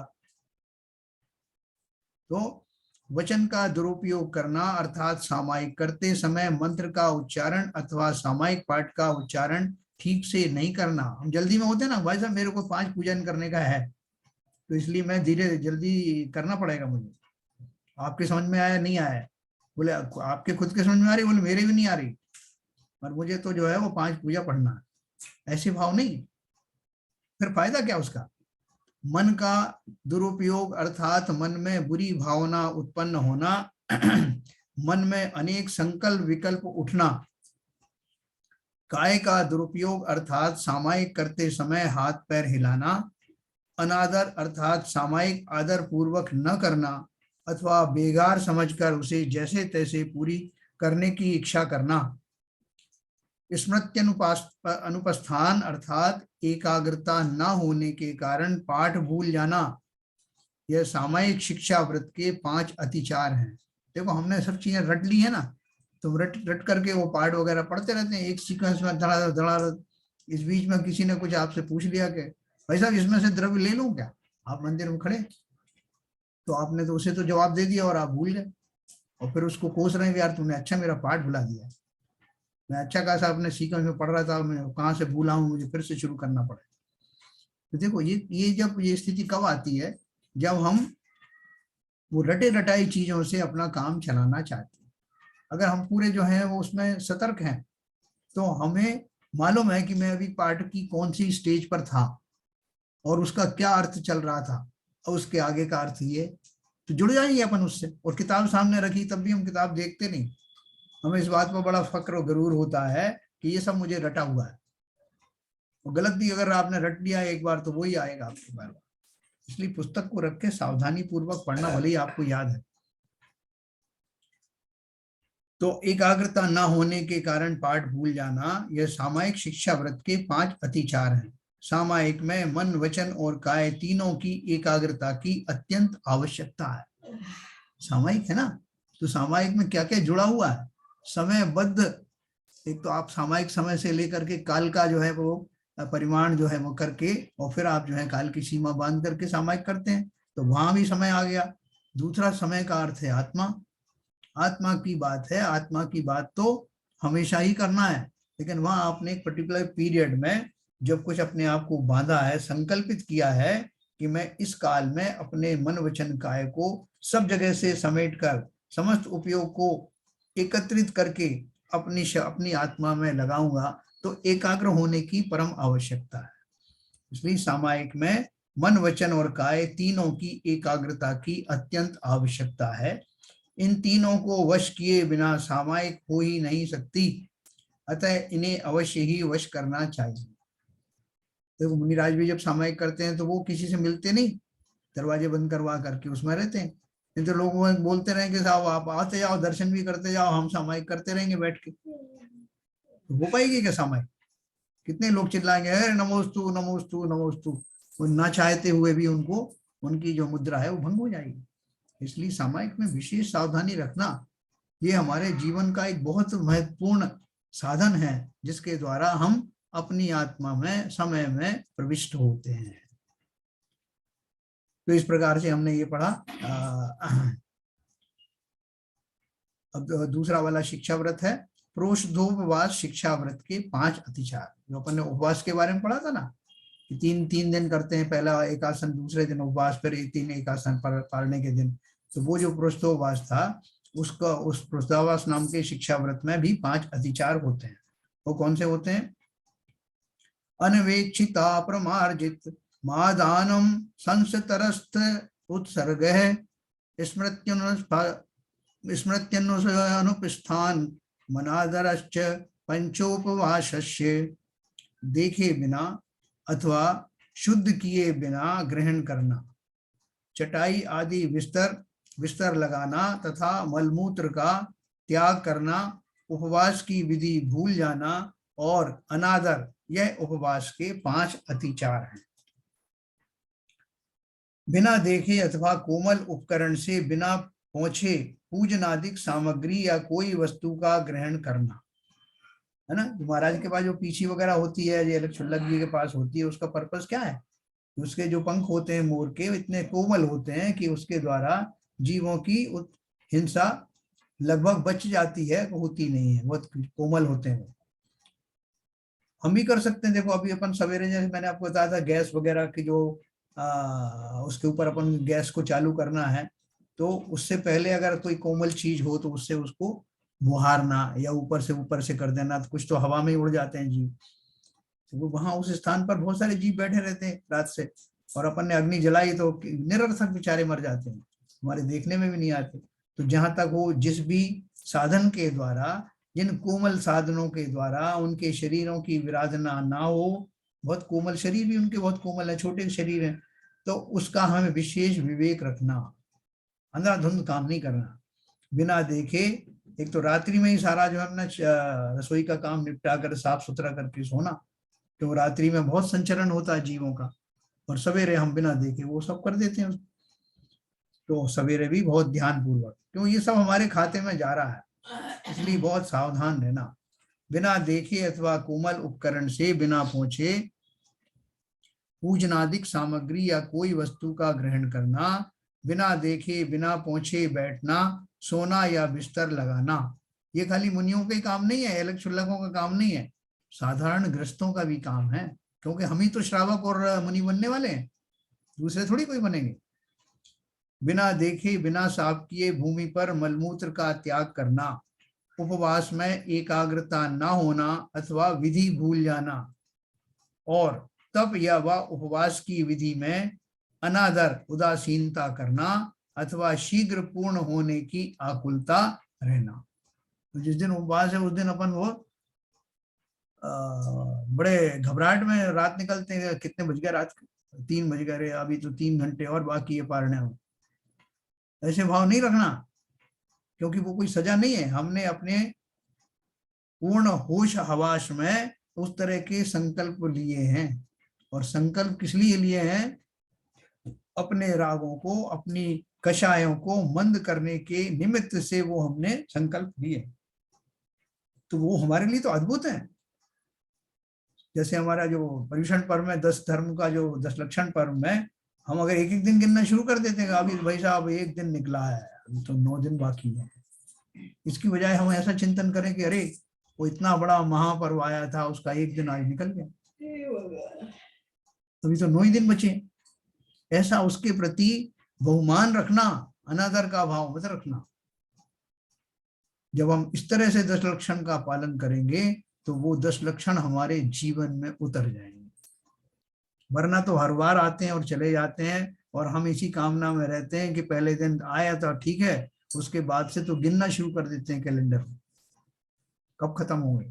तो वचन का दुरुपयोग करना, अर्थात सामायिक करते समय मंत्र का उच्चारण अथवा सामायिक पाठ का उच्चारण ठीक से नहीं करना। हम जल्दी में होते हैं ना, भाई साहब मेरे को 5 पूजन करने का है तो इसलिए मैं धीरे जल्दी करना पड़ेगा मुझे। आपके समझ में आया नहीं आया? बोले आपके खुद के समझ में आ रही? बोले मेरे भी नहीं आ रही, पर मुझे तो जो है वो 5 पूजा पढ़ना है। ऐसे भाव नहीं, फिर फायदा क्या उसका? मन का दुरुपयोग अर्थात मन में बुरी भावना उत्पन्न होना, मन में अनेक संकल्प विकल्प उठना, काय का दुरुपयोग अर्थात सामायिक करते समय हाथ पैर हिलाना, अनादर अर्थात सामायिक आदर पूर्वक न करना अथवा बेगार समझकर उसे जैसे तैसे पूरी करने की इच्छा करना, स्मृत्यनुपास अनुपस्थान अर्थात एकाग्रता न होने के कारण पाठ भूल जाना, यह सामायिक शिक्षा व्रत के 5 अतिचार हैं। देखो हमने सब चीजें रट ली है ना, तो रट रट करके वो पाठ वगैरह पढ़ते रहते हैं एक सीक्वेंस में धड़ा धड़ा। इस बीच में किसी ने कुछ आपसे पूछ लिया कि भाई साहब इसमें से द्रव्य ले लूं क्या, आप मंदिर में खड़े, तो आपने तो उसे तो जवाब दे दिया और आप भूल गए, और फिर उसको कोस रहे हैं यार तुमने अच्छा मेरा पाठ भुला दिया, मैं अच्छा खासा अपने सीक्वेंस में पढ़ रहा था, मैं कहाँ से भूला हूँ, मुझे फिर से शुरू करना पड़े। तो देखो ये जब ये स्थिति कब आती है, जब हम वो रटे रटाई चीजों से अपना काम चलाना चाहते हैं। अगर हम पूरे जो है वो उसमें सतर्क हैं, तो हमें मालूम है कि मैं अभी पाठ की कौन सी स्टेज पर था और उसका क्या अर्थ चल रहा था और उसके आगे का अर्थ ये, तो जुड़ जाएंगे अपन उससे। और किताब सामने रखी तब भी हम किताब देखते नहीं, हमें इस बात पर बड़ा फक्र और गरूर होता है कि ये सब मुझे रटा हुआ है। और गलत भी अगर आपने रट लिया एक बार तो वही आएगा आपके बार बार। इसलिए पुस्तक को रख के सावधानी पूर्वक पढ़ना, भले ही आपको याद है। तो एकाग्रता न होने के कारण पाठ भूल जाना, यह सामायिक शिक्षा व्रत के 5 अतिचार हैं। सामायिक में मन वचन और काय तीनों की एकाग्रता की अत्यंत आवश्यकता है। सामायिक है ना, तो सामायिक में क्या क्या जुड़ा हुआ है, समयबद्ध। एक तो आप सामायिक समय से लेकर के काल का जो है वो परिमाण जो है वो करके, और फिर आप जो है काल की सीमा बांध करके सामायिक करते हैं, तो वहां भी समय आ गया। दूसरा समय का अर्थ है आत्मा, आत्मा की बात है, आत्मा की बात तो हमेशा ही करना है, लेकिन वहां आपने एक पर्टिकुलर पीरियड में जब कुछ अपने आप को बांधा है, संकल्पित किया है कि मैं इस काल में अपने मन वचन काय को सब जगह से समेट कर समस्त उपयोग को एकत्रित करके अपनी आत्मा में लगाऊंगा, तो एकाग्र होने की परम आवश्यकता है। इसलिए सामायिक में मन वचन और काय तीनों की एकाग्रता की अत्यंत आवश्यकता है। इन तीनों को वश किए बिना सामायिक हो ही नहीं सकती, अतः इन्हें अवश्य ही वश करना चाहिए। देखो मुनिराज भी जब सामायिक करते हैं तो वो किसी से मिलते नहीं, दरवाजे बंद करवा करके उसमें रहते हैं। नहीं तो लोग बोलते रहे कि साहब आप आते जाओ, दर्शन भी करते जाओ, हम सामायिक करते रहेंगे बैठ के, तो हो पाएगी क्या सामायिक? कितने लोग चिल्लाएंगे अरे नमोस्तु नमोस्तु नमोस्तु, वो ना चाहते हुए भी उनको उनकी जो मुद्रा है वो भंग हो जाएगी। इसलिए सामायिक में विशेष सावधानी रखना, ये हमारे जीवन का एक बहुत महत्वपूर्ण साधन है, जिसके द्वारा हम अपनी आत्मा में समय में प्रविष्ट होते हैं। तो इस प्रकार से हमने ये पढ़ा। अब दूसरा वाला शिक्षा व्रत है प्रोषधोपवास शिक्षा व्रत के 5 अतिचार। जो अपन ने उपवास के बारे में पढ़ा था ना, कि 3 दिन करते हैं, पहला एकासन, दूसरे दिन उपवास, फिर 3 एकासन पालने के दिन। तो वो जो प्रोषधोपवास था, उसका उस प्रोषधोपवास नाम के शिक्षा व्रत में भी 5 अतिचार होते हैं। वो कौन से होते हैं? अनवेक्षिता प्रमार्जित मादानम संसतरस्थ उत्सर्ग स्मृत्यनुपस्थान मनादरश्च पंचोपवासस्य, देखे बिना अथवा शुद्ध किए बिना ग्रहण करना, चटाई आदि बिस्तर लगाना तथा मलमूत्र का त्याग करना, उपवास की विधि भूल जाना और अनादर, यह उपवास के 5 अतिचार हैं। बिना देखे अथवा कोमल उपकरण से बिना पहुंचे पूजनादिक सामग्री या कोई वस्तु का ग्रहण करना, है ना। महाराज के पास जो पीछी वगैरह होती है, ये छुल्लक जी के पास होती है, उसका पर्पस क्या है? उसके जो पंख होते हैं मोर के, इतने कोमल होते हैं कि उसके द्वारा जीवों की हिंसा लगभग बच जाती है, होती नहीं है, बहुत कोमल होते हैं। हम भी कर सकते हैं। देखो अभी अपन सवेरे, जैसे मैंने आपको बताया था, गैस वगैरह की जो उसके ऊपर अपन गैस को चालू करना है, तो उससे पहले अगर कोई कोमल चीज हो तो उससे उसको बुहारना या ऊपर से कर देना, तो कुछ तो हवा में ही उड़ जाते हैं जीव, तो वो वहां उस स्थान पर बहुत सारे जीव बैठे रहते हैं रात से, और अपन ने अग्नि जलाई तो निरर्थक बेचारे मर जाते हैं, हमारे देखने में भी नहीं आते। तो जहां तक वो जिस भी साधन के द्वारा, जिन कोमल साधनों के द्वारा उनके शरीरों की विराधना ना हो, बहुत कोमल शरीर भी उनके बहुत कोमल है, छोटे शरीर है, तो उसका हमें विशेष विवेक रखना, अंधाधुंध काम नहीं करना, बिना देखे एक तो रात्रि में ही सारा जो है अपना रसोई का काम निपटा कर साफ सुथरा करके सोना, क्यों रात्रि में बहुत संचरण होता है जीवों का, और सवेरे हम बिना देखे वो सब कर देते हैं। तो सवेरे भी बहुत ध्यान पूर्वक, क्यों ये सब हमारे खाते में जा रहा है, इसलिए बहुत सावधान रहना। बिना देखे अथवा कोमल उपकरण से बिना पहुंचे पूजनादिक सामग्री या कोई वस्तु का ग्रहण करना, बिना देखे बिना पहुंचे बैठना, सोना या बिस्तर लगाना, ये खाली मुनियों का ही काम नहीं है, अलग शुल्लकों का काम नहीं है, साधारण गृहस्थों का भी काम है, क्योंकि हम ही तो श्रावक और मुनि बनने वाले हैं, दूसरे थोड़ी कोई बनेंगे। बिना देखे बिना साफ किए भूमि पर मलमूत्र का त्याग करना, उपवास में एकाग्रता न होना अथवा विधि भूल जाना, और तप या व उपवास की विधि में अनादर उदासीनता करना अथवा शीघ्र पूर्ण होने की आकुलता रहना। तो जिस दिन उपवास है उस दिन अपन वो बड़े घबराहट में रात निकलते हैं, कितने बज गए, रात 3 बज गए, अभी तो 3 घंटे और बाकी है पारने में, ऐसे भाव नहीं रखना, क्योंकि वो कोई सजा नहीं है, हमने अपने पूर्ण होश हवास में उस तरह के संकल्प लिए हैं, और संकल्प किस लिए लिए हैं, अपने रागों को अपनी कषायों को मंद करने के निमित्त से वो हमने संकल्प लिए, तो वो हमारे लिए तो अद्भुत है। जैसे हमारा जो पर्युषण पर्व में 10 धर्म का जो 10 लक्षण पर्व में हम अगर एक एक दिन गिनना शुरू कर देते हैं, अभी भाई साहब 1 दिन निकला है, अभी तो 9 दिन बाकी है, इसकी बजाय हम ऐसा चिंतन करें कि अरे वो इतना बड़ा महापर्व आया था, उसका 1 दिन आज निकल गया, अभी तो 9 ही दिन बचे। ऐसा उसके प्रति बहुमान रखना, अनादर का भाव मत रखना। जब हम इस तरह से 10 लक्षण का पालन करेंगे तो वो 10 लक्षण हमारे जीवन में उतर जाएंगे, वरना तो हर बार आते हैं और चले जाते हैं, और हम इसी कामना में रहते हैं कि पहले दिन आया तो ठीक है, उसके बाद से तो गिनना शुरू कर देते हैं कैलेंडर में, कब खत्म होंगे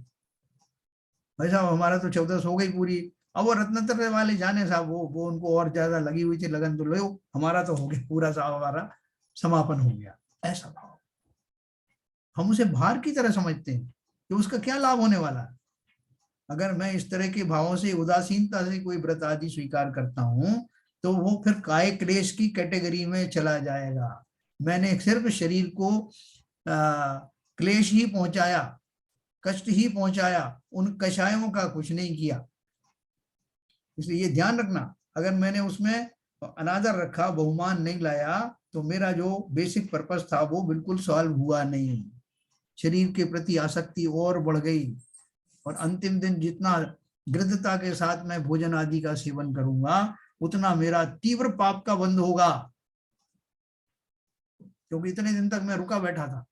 भाई साहब, हमारा तो 14 हो गई पूरी, अब वो रत्नत्र वाले जाने साहब, वो उनको और ज्यादा लगी हुई थी लगन, तो लो हमारा तो हो गया पूरा साहब, हमारा समापन हो गया। ऐसा भाव हम उसे भार की तरह समझते हैं कि उसका क्या लाभ होने वाला है। अगर मैं इस तरह के भावों से उदासीनता से कोई व्रत आदि स्वीकार करता हूं तो वो फिर काय क्लेश की कैटेगरी में चला जाएगा। मैंने सिर्फ शरीर को क्लेश ही पहुंचाया, कष्ट ही पहुंचाया, उन कषायों का कुछ नहीं किया। इसलिए ये ध्यान रखना, अगर मैंने उसमें अनादर रखा, बहुमान नहीं लाया, तो मेरा जो बेसिक पर्पस था वो बिल्कुल सॉल्व हुआ नहीं, शरीर के प्रति आसक्ति और बढ़ गई, और अंतिम दिन जितना गृद्धता के साथ मैं भोजन आदि का सेवन करूंगा उतना मेरा तीव्र पाप का बंध होगा, क्योंकि इतने दिन तक मैं रुका बैठा था,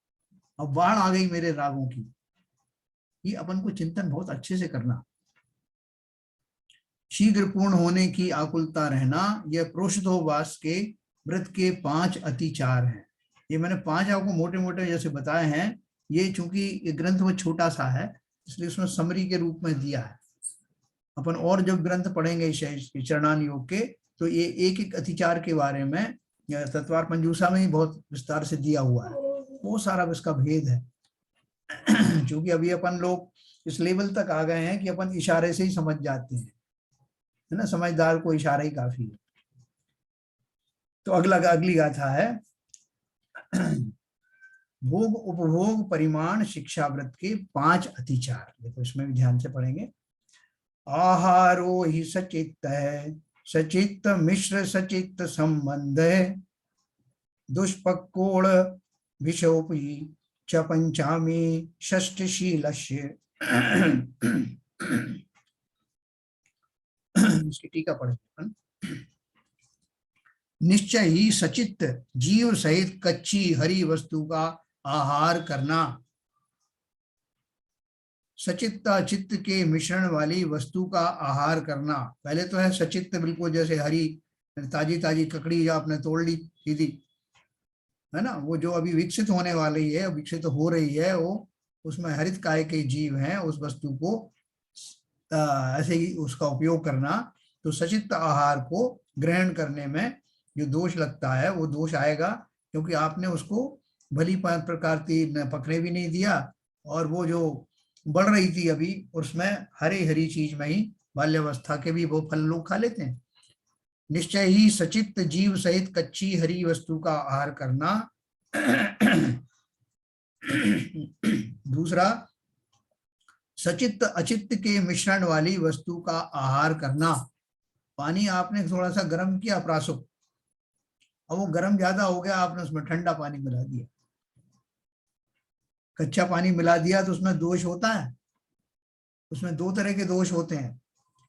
अब बाढ़ आ गई मेरे रागों की। ये अपन को चिंतन बहुत अच्छे से करना। शीघ्र पूर्ण होने की आकुलता रहना, यह प्रोषधोवास के व्रत के 5 अतिचार हैं। ये मैंने 5 आपको मोटे मोटे जैसे बताए हैं, ये चूंकि ये ग्रंथ में छोटा सा है इसलिए उसमें समरी के रूप में दिया है। अपन और जब ग्रंथ पढ़ेंगे चरणान योग के तो ये एक एक अतिचार के बारे में तत्वार पंजूसा में ही बहुत विस्तार से दिया हुआ है, वो सारा इसका भेद है। क्योंकि अभी अपन लोग इस लेवल तक आ गए हैं कि अपन इशारे से ही समझ जाते हैं, है ना, समझदार को इशारा ही काफी है। तो अगली गाथा है भोग उपभोग परिमाण शिक्षा व्रत के 5 अतिचार। देखो इसमें भी ध्यान से पढ़ेंगे। आहारो ही सचित्त है, सचित्त मिश्र सचित्त संबंध है, दुष्पकोण विषोपी च पंचामी षष्ठशीलस्य। इसकी टीका पढ़ेंगे। निश्चय ही सचित्त जीव सहित कच्ची हरी वस्तु का आहार करना, सचित्त चित्त के मिश्रण वाली वस्तु का आहार करना। पहले तो है सचित्त बिल्कुल जैसे हरी ताजी ताजी ककड़ी या आपने तोड़ ली सीधी, है ना, वो जो अभी विकसित होने वाली है, विकसित हो रही है, वो उसमें हरित काय के जीव हैं, उस वस्तु को ऐसे ही उसका उपयोग करना। तो सचित्त आहार को ग्रहण करने में जो दोष लगता है वो दोष आएगा, क्योंकि आपने उसको भली प्रकार थी, न पकने भी नहीं दिया, और वो जो बढ़ रही थी अभी उसमें हरी हरी चीज में ही बाल्यावस्था के भी वो फल लोग खा लेते हैं। निश्चय ही सचित जीव सहित कच्ची हरी वस्तु का आहार करना। दूसरा, सचित अचित के मिश्रण वाली वस्तु का आहार करना। पानी आपने थोड़ा सा गर्म किया प्रासुक, अब वो गर्म ज्यादा हो गया, आपने उसमें ठंडा पानी मिला दिया, कच्चा पानी मिला दिया, तो उसमें दोष होता है। उसमें दो तरह के दोष होते हैं।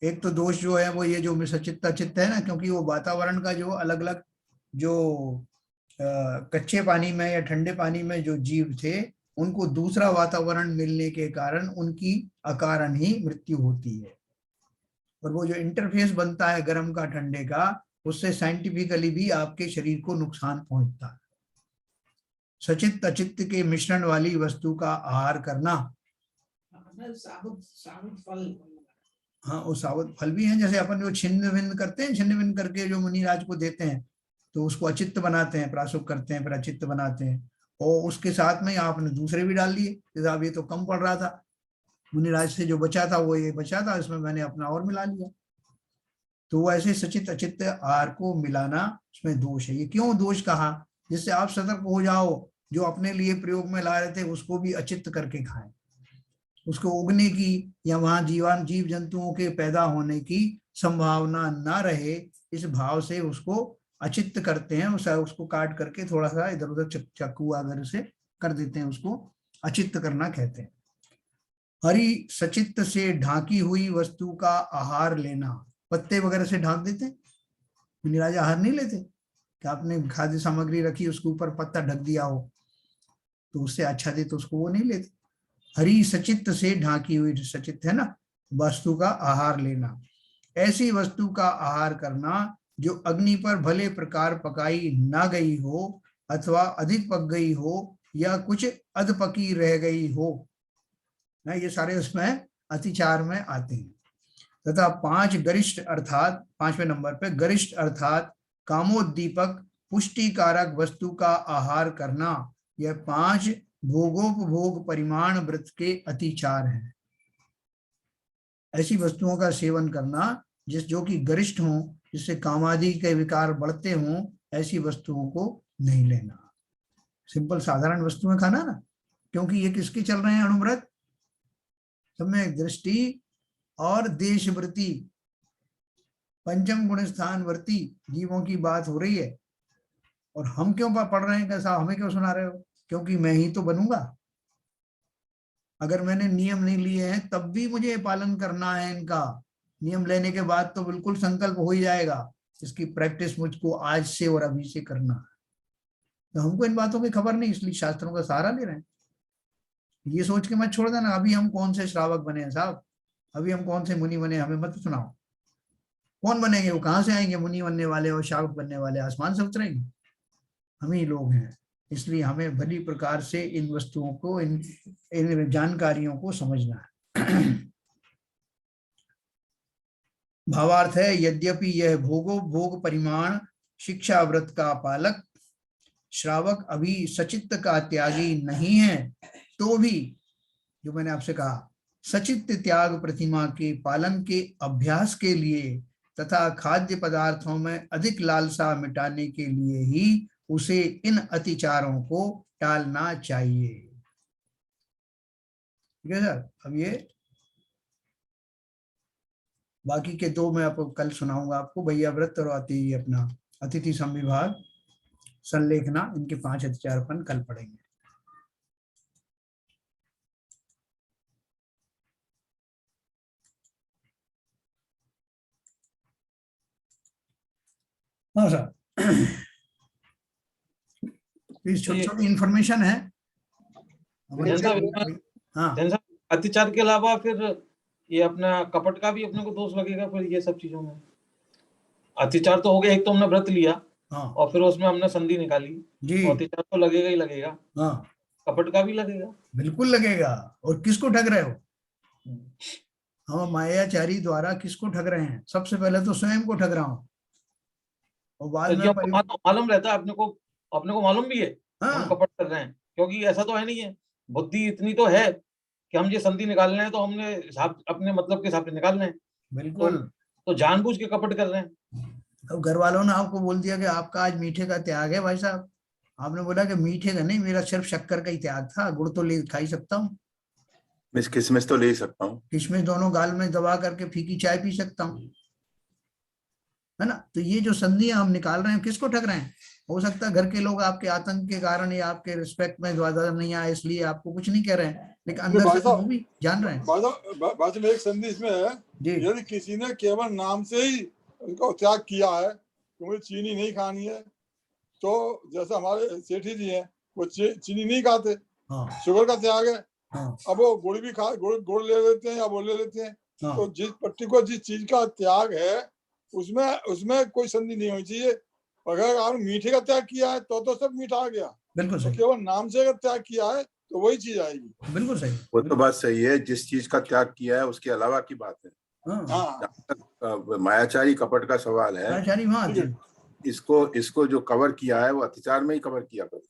एक तो दोष जो है वो ये जो सचित अचित है ना, क्योंकि वो वातावरण का जो अलग अलग जो कच्चे पानी में या ठंडे पानी में जो जीव थे, उनको दूसरा वातावरण मिलने के कारण उनकी अकारण ही मृत्यु होती है। और वो जो इंटरफेस बनता है गर्म का ठंडे का, उससे साइंटिफिकली भी आपके शरीर को नुकसान पहुंचता है। सचित अचित के मिश्रण वाली वस्तु का आहार करना। साबुत फल, हाँ, वो साबुत फल भी हैं, जैसे अपन जो छिन्न भिन्न करते हैं, छिन्न भिन्न करके जो मुनिराज को देते हैं, तो उसको अचित्त बनाते हैं, प्रासुक करते हैं, फिर अचित्त बनाते हैं, और उसके साथ में आपने दूसरे भी डाल दिए। जैसे अब ये तो कम पड़ रहा था, मुनिराज से जो बचा था वो ये बचा था, इसमें मैंने अपना और मिला लिया। तो ऐसे सचित अचित्त आहार को मिलाना, उसमें दोष है। ये क्यों दोष कहा? जिससे आप सतर्क हो जाओ, जो अपने लिए प्रयोग में ला रहे थे उसको भी अचित्त करके खाएं, उसको उगने की या वहां जीव जंतुओं के पैदा होने की संभावना ना रहे, इस भाव से उसको अचित्त करते हैं। उसको काट करके थोड़ा सा इधर उधर चाकू अगर से कर देते हैं, उसको अचित्त करना कहते हैं। हरि सचित्त से ढांकी हुई वस्तु का आहार लेना। पत्ते वगैरह से ढांक देते, मुनिराज आहार नहीं लेते कि आपने खाद्य सामग्री रखी उसके ऊपर पत्ता ढक दिया हो तो उससे अच्छा दे, तो उसको वो नहीं लेते। हरी सचित्त से ढांकी हुई, सचित्त है ना, वस्तु का आहार लेना। ऐसी वस्तु का आहार करना जो अग्नि पर भले प्रकार पकाई ना गई हो, अथवा अधिक पक गई हो, या कुछ अधपकी रह गई हो ना, ये सारे उसमें अतिचार में आते हैं। तथा 5 गरिष्ठ अर्थात 5वें नंबर पे गरिष्ठ अर्थात कामोद्दीपक पुष्टिकारक वस्तु का आहार करना, यह 5 भोगोपभोग परिमाण व्रत के अतिचार हैं। ऐसी वस्तुओं का सेवन करना जो कि गरिष्ठ हों, जिससे कामादि के विकार बढ़ते हों, ऐसी वस्तुओं को नहीं लेना। सिंपल साधारण वस्तुएं खाना ना, क्योंकि ये किसके चल रहे हैं अणुव्रत? सम्यक दृष्टि और देशवृत्ति, पंचम गुण स्थान वर्ती जीवों की बात हो रही है। और हम क्यों पढ़ रहे हैं? कैसा हमें क्यों सुना रहे हो? क्योंकि मैं ही तो बनूंगा। अगर मैंने नियम नहीं लिए हैं तब भी मुझे पालन करना है इनका। नियम लेने के बाद तो बिल्कुल संकल्प हो ही जाएगा, इसकी प्रैक्टिस मुझको आज से और अभी से करना है। तो हमको इन बातों की खबर नहीं, इसलिए शास्त्रों का सहारा ले रहे हैं। ये सोच के मत छोड़ देना अभी हम कौन से श्रावक बने हैं साहब, अभी हम कौन से मुनि बने, हमें मत सुनाओ। कौन बनेंगे? वो कहाँ से आएंगे मुनि बनने वाले और श्रावक बनने वाले? आसमान से उतरेंगे? हम ही लोग हैं। इसलिए हमें भली प्रकार से इन वस्तुओं को, इन जानकारियों को समझना है। भावार्थ है, यद्यपि यह भोग परिमाण शिक्षा व्रत का पालक श्रावक अभी सचित्त का त्यागी नहीं है, तो भी जो मैंने आपसे कहा, सचित्त त्याग प्रतिमा के पालन के अभ्यास के लिए तथा खाद्य पदार्थों में अधिक लालसा मिटाने के लिए ही उसे इन अतिचारों को टालना चाहिए। ठीक है सर। अब ये बाकी के 2 मैं आपको कल सुनाऊंगा आपको, भैया व्रत और अपना अतिथि संविभाग संलेखना, इनके 5 अतिचार अपन कल पढ़ेंगे। हाँ सर, छोटी छोटी इंफॉर्मेशन है। हाँ, अत्याचार के अलावा फिर ये अपना कपट का भी अपने को दोष लगेगा फिर ये सब चीजों में। अत्याचार तो हो गया, एक तो हमने व्रत लिया, हाँ, और फिर उसमें हमने संधि निकाली, अत्याचार तो लगेगा ही लगेगा। हाँ, कपट का भी लगेगा, बिल्कुल लगेगा। और किसको ठग रहे हो? हम मायाचारी द्वारा किसको ठग रहे हैं? सबसे पहले तो स्वयं को ठग रहा हूं, और बाद में मालूम रहता है अपने को मालूम भी है हम हाँ कपट कर रहे हैं, क्योंकि ऐसा तो है नहीं है, बुद्धि इतनी तो है कि हम ये संधि निकालना है तो हमने अपने मतलब के हिसाब से निकालना है, बिल्कुल। तो जानबूझ के कपट कर रहे हैं। अब घर वालों ने आपको बोल दिया कि आपका आज मीठे का त्याग है भाई साहब, आपने बोला कि मीठे का नहीं, मेरा सिर्फ शक्कर का ही त्याग था, गुड़ तो ले खा ही सकता हूँ, मैं किशमिश तो ले ही सकता हूँ। किशमिश दोनों गाल में दबा करके फीकी चाय पी सकता हूँ, है ना। तो ये जो संधियां हम निकाल रहे हैं किसको ठग रहे हैं? हो सकता है घर के लोग आपके आतंक के कारण या आपके रिस्पेक्ट में ज्यादा नहीं आए इसलिए आपको कुछ नहीं कह रहे हैं, लेकिन अंदर से तो वो भी जान रहे हैं। भाषा में एक संधि इसमें है, जी यदि किसी ने केवल नाम से ही उनका त्याग किया है कि मुझे चीनी नहीं खानी है, तो जैसे हमारे सेठी जी हैं वो चीनी नहीं खाते, हाँ शुगर का त्याग है, हाँ अब वो गुड़ भी खा गुड़ ले लेते हैं या वो ले लेते हैं, हाँ तो जिस पर्टिकुलर जिस चीज का त्याग है उसमें कोई संधि नहीं होनी चाहिए। अगर आपने मीठे का त्याग किया है तो सब मीठा आ गया, बिल्कुल तो सही, केवल नाम से अगर त्याग किया है तो वही चीज आएगी। बिल्कुल सही। वो तो बात सही है, जिस चीज का त्याग किया है उसके अलावा की बात है। हाँ हाँ मायाचारी कपट का सवाल है, आचार्य हाँ जी, इसको जो कवर किया है वो अत्याचार में ही कवर किया, पर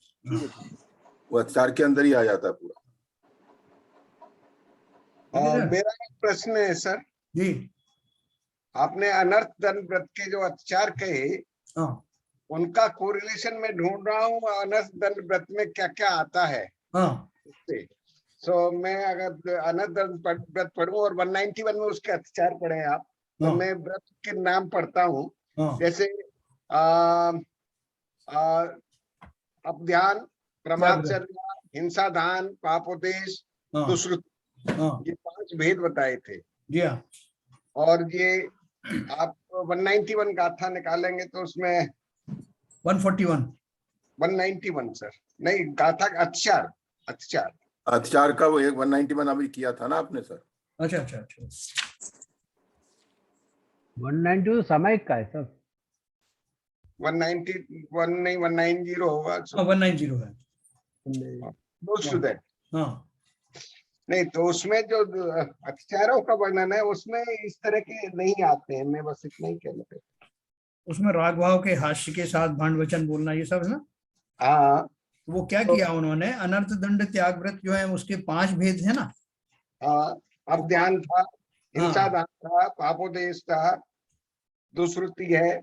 वो अत्याचार के अंदर ही आ जाता है पूरा। मेरा एक प्रश्न है सर, जी आपने अनर्थ दंड व्रत के जो अत्याचार कहे हाँ उनका कोरिलेशन में ढूंढ रहा हूँ, अनर्थ दंड व्रत में क्या क्या आता है हाँ उससे। सो मैं अगर अनर्थ दंड व्रत पढ़ूं और 191 में उसके अत्याचार पढ़े आप, तो हाँ मैं व्रत के नाम पढ़ता हूँ, हाँ जैसे अपध्यान, प्रमादचर्या, हिंसा दान, पापोदेश, हाँ दुष्कृति, हाँ ये 5 भेद बताए थे। जी हाँ और ये आप 191 गाथा निकालेंगे तो उसमें 141 191 सर, नहीं गाथा का अत्याचार अत्याचार अत्याचार का वो 191 अभी किया था ना आपने सर। अच्छा अच्छा अच्छा 192 सामयिक का है सर। 191 नहीं 190 होगा। हाँ 190 है Close to that। हाँ नहीं तो उसमें जो अत्याचारों का वर्णन है उसमें इस तरह के नहीं आते हैं, मैं बस इतना ही कहना चाहता उसमें राग भाव के हास्य के साथ भांड वचन बोलना ये सब है ना। हूं। हाँ वो क्या किया उन्होंने, अनर्थ दंड त्याग व्रत जो है उसके 5 भेद है ना। हाँ, अब ध्यान था, हिंसा हाँ दान था, पापोदेश था, दुष्कृति है।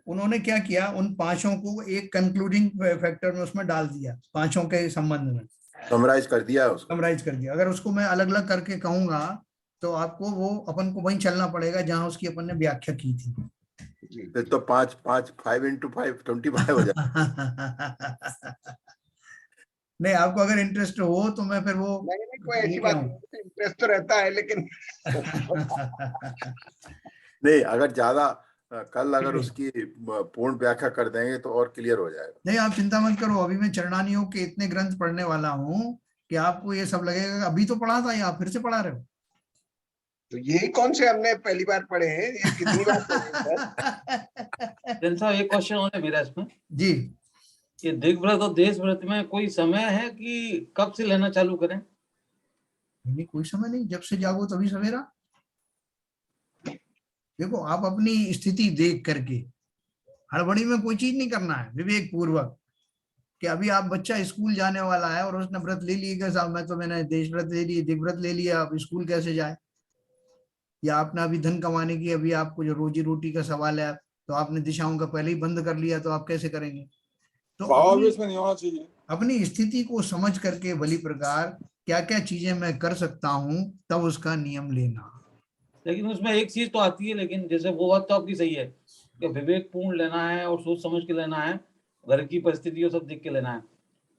उन्होंने क्या किया, उन 5 को एक कंक्लूडिंग फैक्टर में उसमें डाल दिया, 5 के संबंध में समराइज कर दिया है उसको। समराइज कर दिया। अगर उसको मैं अलग अलग करके कहूंगा तो आपको वो अपन को वहीं चलना पड़ेगा जहां उसकी अपन ने व्याख्या की थी। फिर तो 5 into 5 25 हो जाए। नहीं आपको अगर इंटरेस्ट हो तो मैं फिर वो नहीं कोई ऐसी बात नहीं, इंटरेस्ट तो रहता है लेकिन नहीं, अगर ज्यादा कल अगर उसकी पूर्ण व्याख्या कर देंगे तो और क्लियर हो जाएगा। नहीं आप चिंता मत करो, अभी मैं चरणानियों के इतने ग्रंथ पढ़ने वाला हूँ कि आपको ये सब लगेगा अभी तो पढ़ा था या आप फिर से पढ़ा रहे हो। तो ये कौन से हमने पहली बार पढ़े हैं, ये कितनी बार पढ़े साहब एक क्वेश्चन और है मेरा इसमें जी कि दिग्व्रत और देश व्रत में कोई समय है कि कब से लेना चालू करें? नहीं कोई समय नहीं, जब से जागो तभी सवेरा। देखो आप अपनी स्थिति देख करके, हड़बड़ी में कोई चीज नहीं करना है, विवेक पूर्वक। कि अभी आप बच्चा स्कूल जाने वाला है और उसने व्रत ले लिया, साहब मैंने देश व्रत ले लिया, दिग्व्रत ले लिया, अब स्कूल कैसे जाए। या आपने अभी धन कमाने की, अभी आपको जो रोजी रोटी का सवाल है तो आपने दिशाओं का पहले ही बंद कर लिया, तो आप कैसे करेंगे। तो भावावेश में नहीं होना चाहिए। अपनी स्थिति को समझ करके भली प्रकार क्या क्या चीजें मैं कर सकता हूँ तब उसका नियम लेना। लेकिन उसमें एक चीज तो आती है, लेकिन जैसे वो बात तो आपकी सही है कि विवेक पूर्ण लेना है और सोच समझ के लेना है, घर की परिस्थितियों सब देख के लेना है,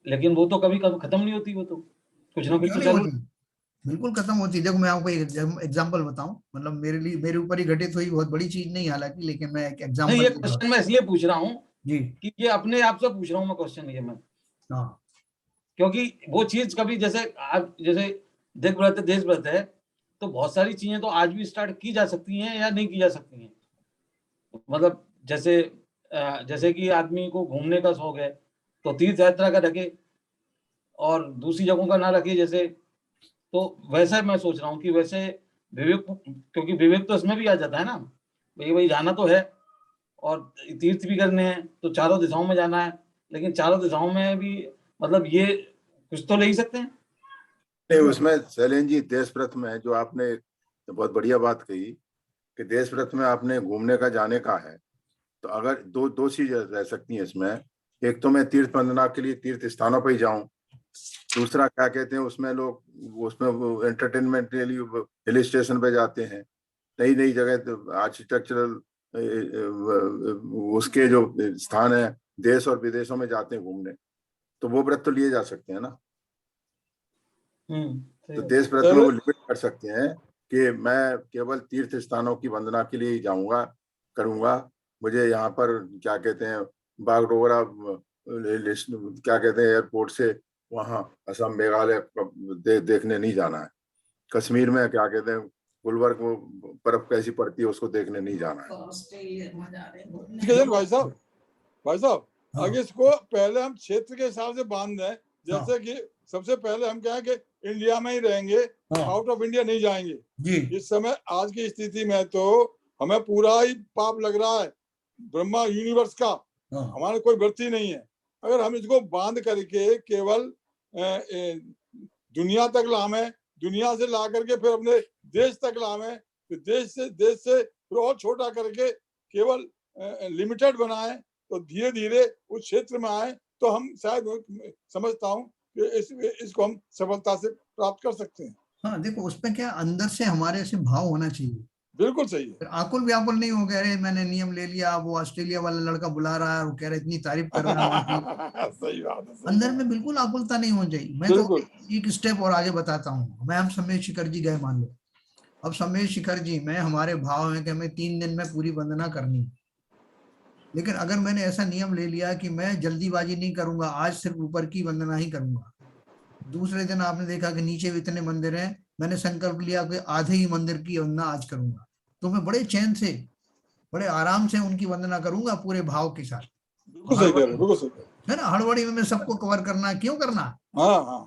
लेकिन वो तो कभी खत्म नहीं होती, वो तो कुछ ना कुछ तो चालू। बिल्कुल खत्म होती है। देखो मैं आपको एक एग्जांपल बताऊं, मतलब मेरे ऊपर ही घटित हुई, बहुत बड़ी चीज नहीं हालांकि, लेकिन मैं एक एग्जांपल। नहीं ये क्वेश्चन मैं इसलिए पूछ रहा हूँ जी कि ये अपने आप से पूछ रहा हूँ मैं क्वेश्चन ये मैं, हाँ क्योंकि वो चीज कभी जैसे आप जैसे दिग्व्रत देश व्रत है तो बहुत सारी चीजें तो आज भी स्टार्ट की जा सकती हैं या नहीं की जा सकती हैं। मतलब जैसे कि आदमी को घूमने का शौक है तो तीर्थ यात्रा का रखे और दूसरी जगहों का ना रखे, जैसे तो वैसा मैं सोच रहा हूँ कि वैसे विवेक, क्योंकि विवेक तो इसमें भी आ जाता है ना, भाई जाना तो है और तीर्थ भी करने हैं तो चारों दिशाओं में जाना है, लेकिन चारों दिशाओं में भी मतलब ये कुछ तो ले ही सकते हैं। नहीं, उसमें शैलेंद्र जी देश प्रथम है, जो आपने बहुत बढ़िया बात कही कि देश प्रथम में आपने घूमने का जाने का है, तो अगर दो चीज रह सकती हैं इसमें। एक तो मैं तीर्थ वंदना के लिए तीर्थ स्थानों पर ही जाऊं, दूसरा क्या कहते हैं उसमें लोग उसमें एंटरटेनमेंट के लिए हिल स्टेशन पे जाते हैं, नई नई जगह आर्किटेक्चरल उसके जो स्थान है देश और विदेशों में जाते हैं घूमने, तो वो व्रत तो लिए जा सकते हैं ना। तो देश व्रत में वो लिमिट कर सकते हैं कि मैं केवल तीर्थ स्थानों की वंदना के लिए ही जाऊंगा करूंगा, मुझे यहाँ पर क्या कहते हैं बागडोगरा क्या कहते हैं एयरपोर्ट से वहाँ असम मेघालय देखने नहीं जाना है, कश्मीर में क्या कहते हैं गुलबर्ग में बर्फ कैसी पड़ती है उसको देखने नहीं जाना है। भाई साहब आगे इसको पहले हम क्षेत्र के हिसाब से बांध दें, जैसे कि सबसे पहले हम कहें कि इंडिया में ही रहेंगे, आउट ऑफ इंडिया नहीं जाएंगे जी। इस समय आज की स्थिति में तो हमें पूरा ही पाप लग रहा है ब्रह्मा यूनिवर्स का, हमारे कोई वृत्ति नहीं है। अगर हम इसको बांध करके केवल दुनिया तक लावे, दुनिया से ला करके फिर अपने देश तक लावे, फिर देश से फिर और छोटा करके केवल लिमिटेड बनाए, तो धीरे धीरे उस क्षेत्र में आए तो हम शायद समझता हूँ कि इसको हम सफलता से प्राप्त कर सकते हैं। हाँ देखो, उसमें क्या अंदर से हमारे ऐसे भाव होना चाहिए। बिल्कुल सही है। फिर आकुल व्याकुल नहीं हो गया, अरे मैंने नियम ले लिया, वो ऑस्ट्रेलिया वाला लड़का बुला रहा है, वो कह रहा है इतनी तारीफ कर रहा है वहाँ की। सही बात है। अंदर में बिल्कुल आकुलता नहीं होनी चाहिए। मैं तो एक स्टेप और आगे बताता हूँ। मैं हम समेश शिखर जी गए मान लो, अब समेश शिखर जी में हमारे भाव है कि हमें 3 दिन में पूरी वंदना करनी है, लेकिन अगर मैंने ऐसा नियम ले लिया कि मैं जल्दीबाजी नहीं करूंगा, आज सिर्फ ऊपर की वंदना ही करूंगा, दूसरे दिन आपने देखा कि नीचे भी इतने मंदिर हैं, मैंने संकल्प लिया कि आधे ही मंदिर की वंदना आज करूंगा, तो मैं बड़े चैन से बड़े आराम से उनकी वंदना करूंगा पूरे भाव के साथ। बिल्कुल सही कह रहे, बिल्कुल सही है ना, हड़बड़ी में सबको कवर करना क्यों करना। हाँ हाँ,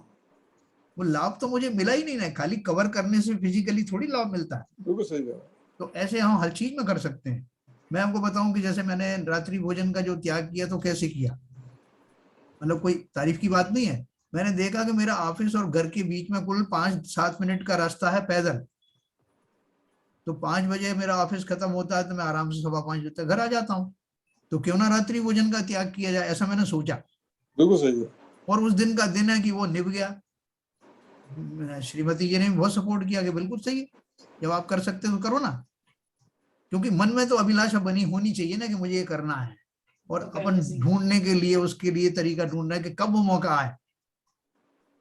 वो लाभ तो मुझे मिला ही नहीं ना, खाली कवर करने से फिजिकली थोड़ी लाभ मिलता है। बिल्कुल सही कह रहे। तो ऐसे हम हर चीज में कर सकते हैं। मैं आपको बताऊं कि जैसे मैंने रात्रि भोजन का जो त्याग किया तो कैसे किया, मतलब कोई तारीफ की बात नहीं है। मैंने देखा कि मेरा ऑफिस और घर के बीच में कुल 5-7 मिनट का रास्ता है पैदल, तो 5 बजे मेरा ऑफिस खत्म होता है तो मैं आराम से 5:15 बजे तक घर आ जाता हूँ, तो क्यों ना रात्रि भोजन का त्याग किया जाए, ऐसा मैंने सोचा। बिल्कुल सही है। और उस दिन का दिन है कि वो निभ गया। श्रीमती जी ने बहुत सपोर्ट किया कि बिल्कुल सही है, जब आप कर सकते हो तो करो ना, क्योंकि मन में तो अभिलाषा बनी होनी चाहिए ना कि मुझे ये करना है, और अपन ढूंढने के लिए उसके लिए तरीका ढूंढ रहे हैं कि कब वो मौका आए।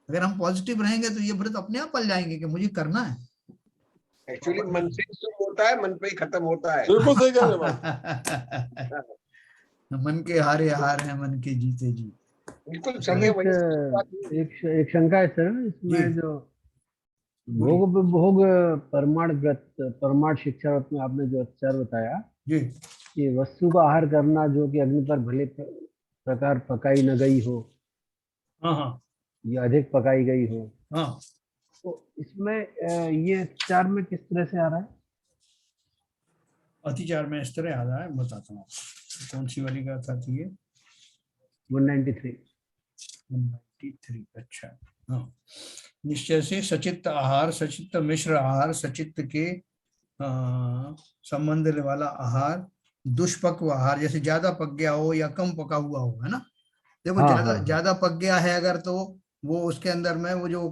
अगर हम पॉजिटिव रहेंगे तो ये व्रत अपने आप पल जाएंगे कि मुझे करना है। एक्चुअली मन से ही शुरू होता है, मन पे ही खत्म होता है। बिल्कुल सही कह रहे भाई। मन के हारे हार है, मन के जीते जीत। बिल्कुल सही है। वही एक शंका है सर, इसमें जो भोग भोग परमाण व्रत, परमाण शिक्षा व्रत में आपने जो अत्याचार बताया जी, कि वस्तु का आहार करना जो कि अग्नि पर भले प्रकार पकाई न गई हो, हाँ या अधिक पकाई गई हो, हाँ, तो इसमें ये अत्याचार में किस तरह से आ रहा है? अतिचार में इस तरह आ रहा है, बताता हूँ कौन सी वाली का था ये 193। अच्छा हाँ। निश्चय से सचित्त आहार, सचित्त मिश्र आहार, सचित्त के संबंध वाला आहार, दुष्पक्व आहार, जैसे ज्यादा पक गया हो या कम पका हुआ हो, है ना। देखो ज्यादा पक गया है अगर, तो वो उसके अंदर में वो जो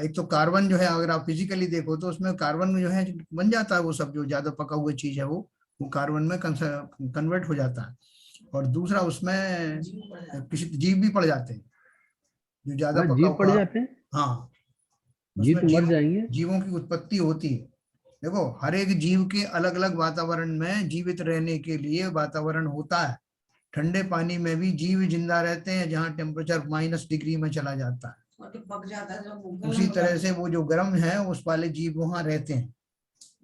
एक तो कार्बन जो है, अगर आप फिजिकली देखो तो उसमें कार्बन जो है बन जाता है, वो सब जो ज्यादा पका हुआ चीज है वो कार्बन में कन्वर्ट हो जाता है। और दूसरा उसमें किसी जीव भी पड़ जाते हैं जो ज्यादा पका जीव पड़ हुआ। जाते हैं। हाँ, जीव तो मर जाएंगे। जीवों की उत्पत्ति होती है। देखो हर एक जीव के अलग अलग वातावरण में जीवित रहने के लिए वातावरण होता है। ठंडे पानी में भी जीव जिंदा रहते हैं जहाँ टेम्परेचर -डिग्री में चला जाता है, पक जाता है, उसी तरह से वो जो गर्म है उस वाले जीव वहां रहते हैं,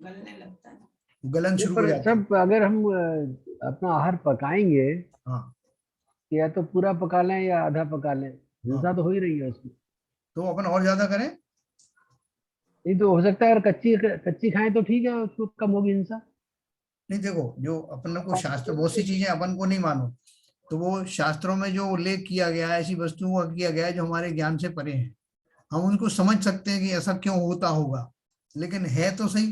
गलने लगता है, गलन शुरू हो जाता है। सब अगर हम अपना आहार पकाएंगे, हाँ, या तो पूरा पका लें या आधा पका लें, हिंसा तो हो ही रही है उसमें। तो अपन और ज्यादा करें, नहीं तो हो सकता है अगर कच्ची खाएं तो ठीक है, उसको कम होगी हिंसा। नहीं देखो जो अपन को शास्त्र बहुत सी चीजें अपन को नहीं मानो, तो वो शास्त्रों में जो उल्लेख किया गया है, ऐसी वस्तुओं का किया गया है जो हमारे ज्ञान से परे हैं। हम उनको समझ सकते हैं कि ऐसा क्यों होता होगा, लेकिन है तो सही,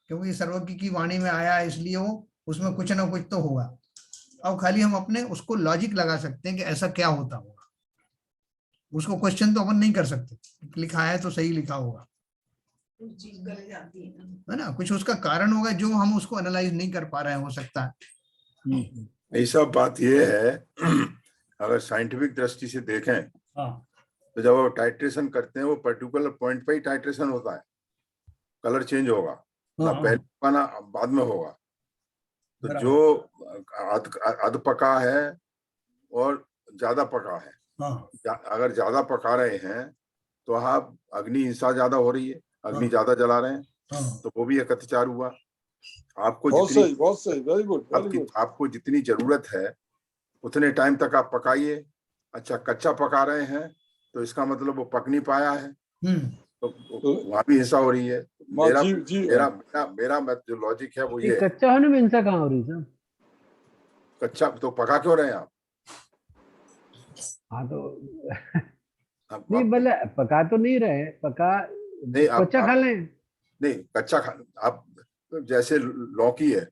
क्योंकि सर्वज्ञ की वाणी में आया है, इसलिए वो उसमें कुछ ना कुछ तो होगा। अब खाली हम अपने उसको लॉजिक लगा सकते हैं कि ऐसा क्या होता होगा, उसको क्वेश्चन तो अपन नहीं कर सकते, लिखा है तो सही लिखा होगा, कुछ चीज गल जाती है ना। है ना, कुछ उसका कारण होगा जो हम उसको एनालाइज नहीं कर पा रहे हैं, हो सकता है। ये सब बात ये है अगर साइंटिफिक दृष्टि से देखें हाँ तो जब वो टाइट्रेशन करते हैं वो पर्टिकुलर पॉइंट पे ही टाइट्रेशन होता है, कलर चेंज होगा ना, हाँ, पहले होगा ना बाद में होगा। तो बराबर। जो अध पका है और ज्यादा पका है, हाँ, अगर ज्यादा पका रहे हैं तो आप अग्नि हिंसा ज्यादा हो रही है, अग्नि हाँ। ज्यादा जला रहे हैं, हाँ, तो वो भी एक अत्याचार हुआ। आपको बहुत जितनी सही, बहुत सही, वेरी गुड, वेरी आपकी गुड। आपको जितनी जरूरत है उतने टाइम तक आप पकाइए। अच्छा कच्चा पका रहे हैं तो इसका मतलब वो पक नहीं पाया है, तो वहां भी हिंसा हो रही है। मेरा मेरा मेरा मेरा जो लॉजिक है वो ये ये है, कच्चा होने में हिंसा कहाँ हो रही सर? कच्चा तो पका क्यों रहे हैं आप? हाँ तो आप नहीं, भले पका तो नहीं रहे, पका नहीं आप कच्चा खा लें। नहीं कच्चा खा आप, जैसे लौकी है,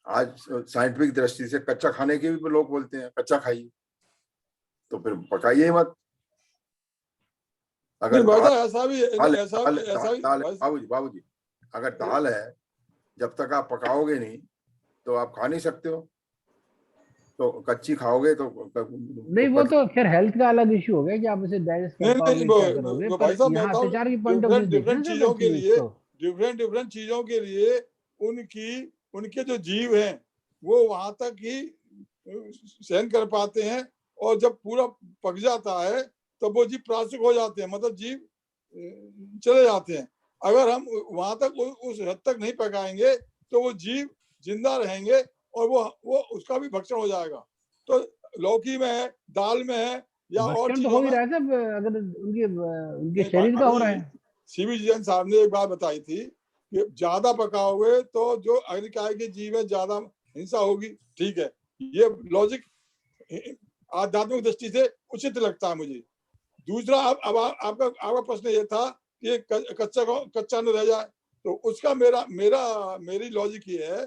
आज साइंटिफिक दृष्टि से कच्चा खाने के भी लोग बोलते हैं कच्चा खाइए, तो फिर पकाइए मत। अगर ऐसा भी बाबूजी अगर दाल है, जब तक आप पकाओगे नहीं तो आप खा नहीं सकते हो, तो कच्ची खाओगे तो नहीं, वो तो खैर हेल्थ का अलग इशू हो गया कि आप इसे डाइजेस्ट कर पाओगे क्या करोगे, पर यहाँ अत्याचार की पॉइंट ऑफ व्यू देखना डिफरेंट चीजों के लिए, डिफरेंट चीजों के लिए उनके जो जीव हैं वो वहां तक ही सहन कर पाते हैं, और जब पूरा पक जाता है तब वो जीव परास्तुक हो जाते हैं, मतलब जीव चले जाते हैं। अगर हम वहां तक उस हद तक नहीं पकाएंगे तो वो जीव जिंदा रहेंगे और वो उसका भी भक्षण हो जाएगा। तो लौकी में है, दाल में है, या और भक्षण तो चीजों हो ही में। रहा है सब, अगर उनके शरीर का हो रहा है। सीबी जैन साहब ने एक बात बताई थी कि ज्यादा पकाओगे तो जो अग्निकाय के जीव है ज्यादा हिंसा होगी। ठीक है, ये लॉजिक आध्यात्मिक दृष्टि से उचित लगता है मुझे। दूसरा, अब आपका प्रश्न ये था कि कच्चा न रह जाए, तो उसका मेरी लॉजिक ये है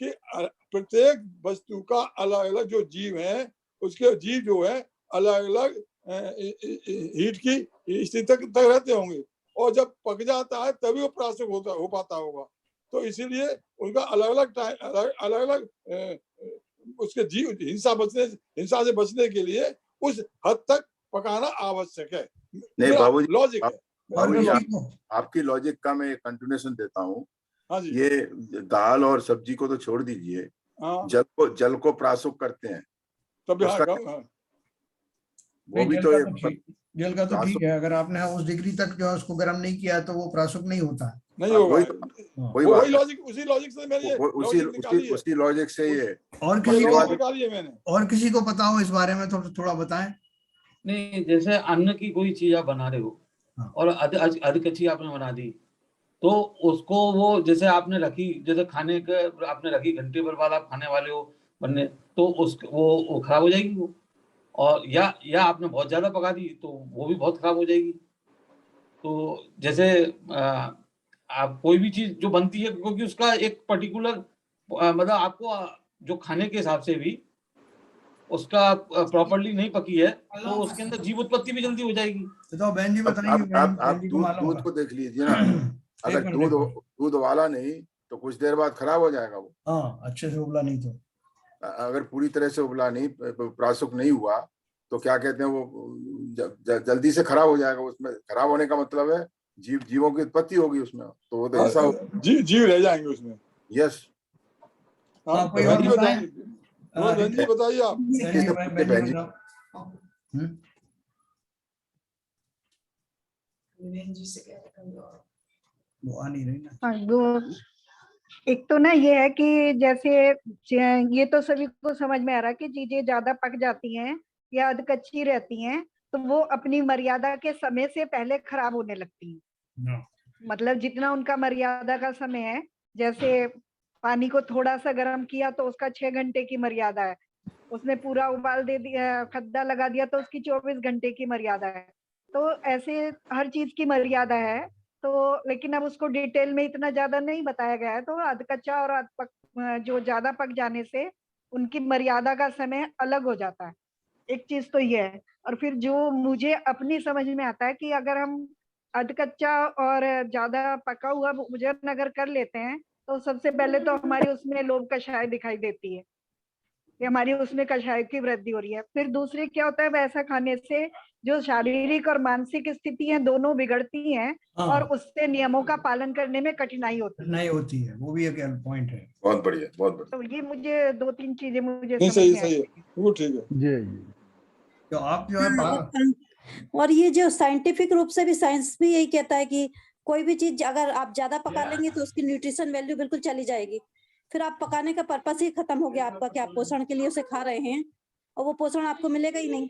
कि प्रत्येक वस्तु का अलग अलग जो जीव है, उसके जीव जो है अलग अलग हीट की स्थिति तक रहते होंगे, और जब पक जाता है तभी वो परास्तुक हो पाता होगा। तो इसीलिए उनका अलग अलग उसके जीव हिंसा से बचने के लिए उस हद तक पकाना आवश्यक है। नहीं बाबूजी, लॉजिक है। बाबूजी आपकी लॉजिक का मैं कंटिन्यूएशन देता हूँ। हाँ जी। ये दाल और सब्जी को तो छोड़ दीजिए, हाँ, जल को परासुक करते हैं, तब वो भी तो जल का तो ठीक है, अगर आपने उस डिग्री तक जो है उसको गर्म नहीं किया तो वो प्रासुक नहीं होता है। नहीं होगा। वही लॉजिक, उसी लॉजिक से मेरी उसी लॉजिक से ये। और किसी को पता हो इस बारे में तो थोड़ा बताएं। नहीं, जैसे अन्न की कोई चीज आप बना रहे हो और अध कच्ची आपने बना दी, तो उसको वो जैसे आपने रखी, जैसे खाने के आपने रखी, घंटे भर बाद आप खाने वाले हो बनने, तो वो खराब हो जाएगी वो। और या आपने बहुत ज्यादा पका दी तो वो भी बहुत खराब हो जाएगी। तो जैसे आप कोई भी चीज जो बनती है, क्योंकि उसका एक पर्टिकुलर मतलब आपको जो खाने के हिसाब से भी उसका प्रॉपर्ली नहीं पकी है, तो उसके अंदर जीव उत्पत्ति भी जल्दी हो जाएगी। तो बहन जी बताइए, आप दूध को देख लीजिए ना, अगर दूध वाला नहीं तो कुछ देर बाद खराब हो जाएगा वो। हाँ, अच्छे से उबला नहीं तो, अगर पूरी तरह से उबला नहीं, परासुक नहीं हुआ, तो क्या कहते हैं वो जल्दी से खराब हो जाएगा। उसमें खराब होने का मतलब है जीवों की उत्पत्ति होगी उसमें, तो वो तो ऐसा जीव रह जाएंगे उसमें। यस। कोई और बताएं? बताइए आप। वो आ नहीं रही ना। हाँ, एक तो ना ये है कि जैसे ये तो सभी को समझ में आ रहा है कि चीजें ज्यादा पक जाती हैं या अध कच्ची रहती हैं तो वो अपनी मर्यादा के समय से पहले खराब होने लगती हैं। मतलब जितना उनका मर्यादा का समय है, जैसे पानी को थोड़ा सा गर्म किया तो उसका 6 घंटे की मर्यादा है, उसने पूरा उबाल दे दिया, खद्दा लगा दिया, तो उसकी 24 घंटे की मर्यादा है। तो ऐसे हर चीज की मर्यादा है। तो लेकिन अब उसको डिटेल में इतना ज्यादा नहीं बताया गया है। तो अध कच्चा और अध पक, जो ज्यादा पक जाने से उनकी मर्यादा का समय अलग हो जाता है। एक चीज तो ये है। और फिर जो मुझे अपनी समझ में आता है कि अगर हम अध कच्चा और ज्यादा पका हुआ भोजन अगर कर लेते हैं, तो सबसे पहले तो हमारी उसमें लोभ कषाय दिखाई देती है कि हमारी उसमें कषाय की वृद्धि हो रही है। फिर दूसरी क्या होता है, वैसा खाने से जो शारीरिक और मानसिक स्थिति है दोनों बिगड़ती हैं और हाँ, उससे नियमों का पालन करने में कठिनाई होती है। नहीं होती है, वो भी एक पॉइंट है। बहुत बढ़िया, बहुत बढ़िया। तो ये मुझे 2-3 चीजें मुझे नहीं, समझ सही में सही है, आई। बिल्कुल ठीक है। जी। तो आप जो है हाँ, और ये जो साइंटिफिक रूप से भी साइंस भी यही कहता है कि कोई भी चीज अगर आप ज्यादा पका लेंगे तो उसकी न्यूट्रिशन वैल्यू बिल्कुल चली जाएगी। फिर आप पकाने का पर्पस ही खत्म हो गया आपका कि आप पोषण के लिए उसे खा रहे हैं और वो पोषण आपको मिलेगा ही नहीं।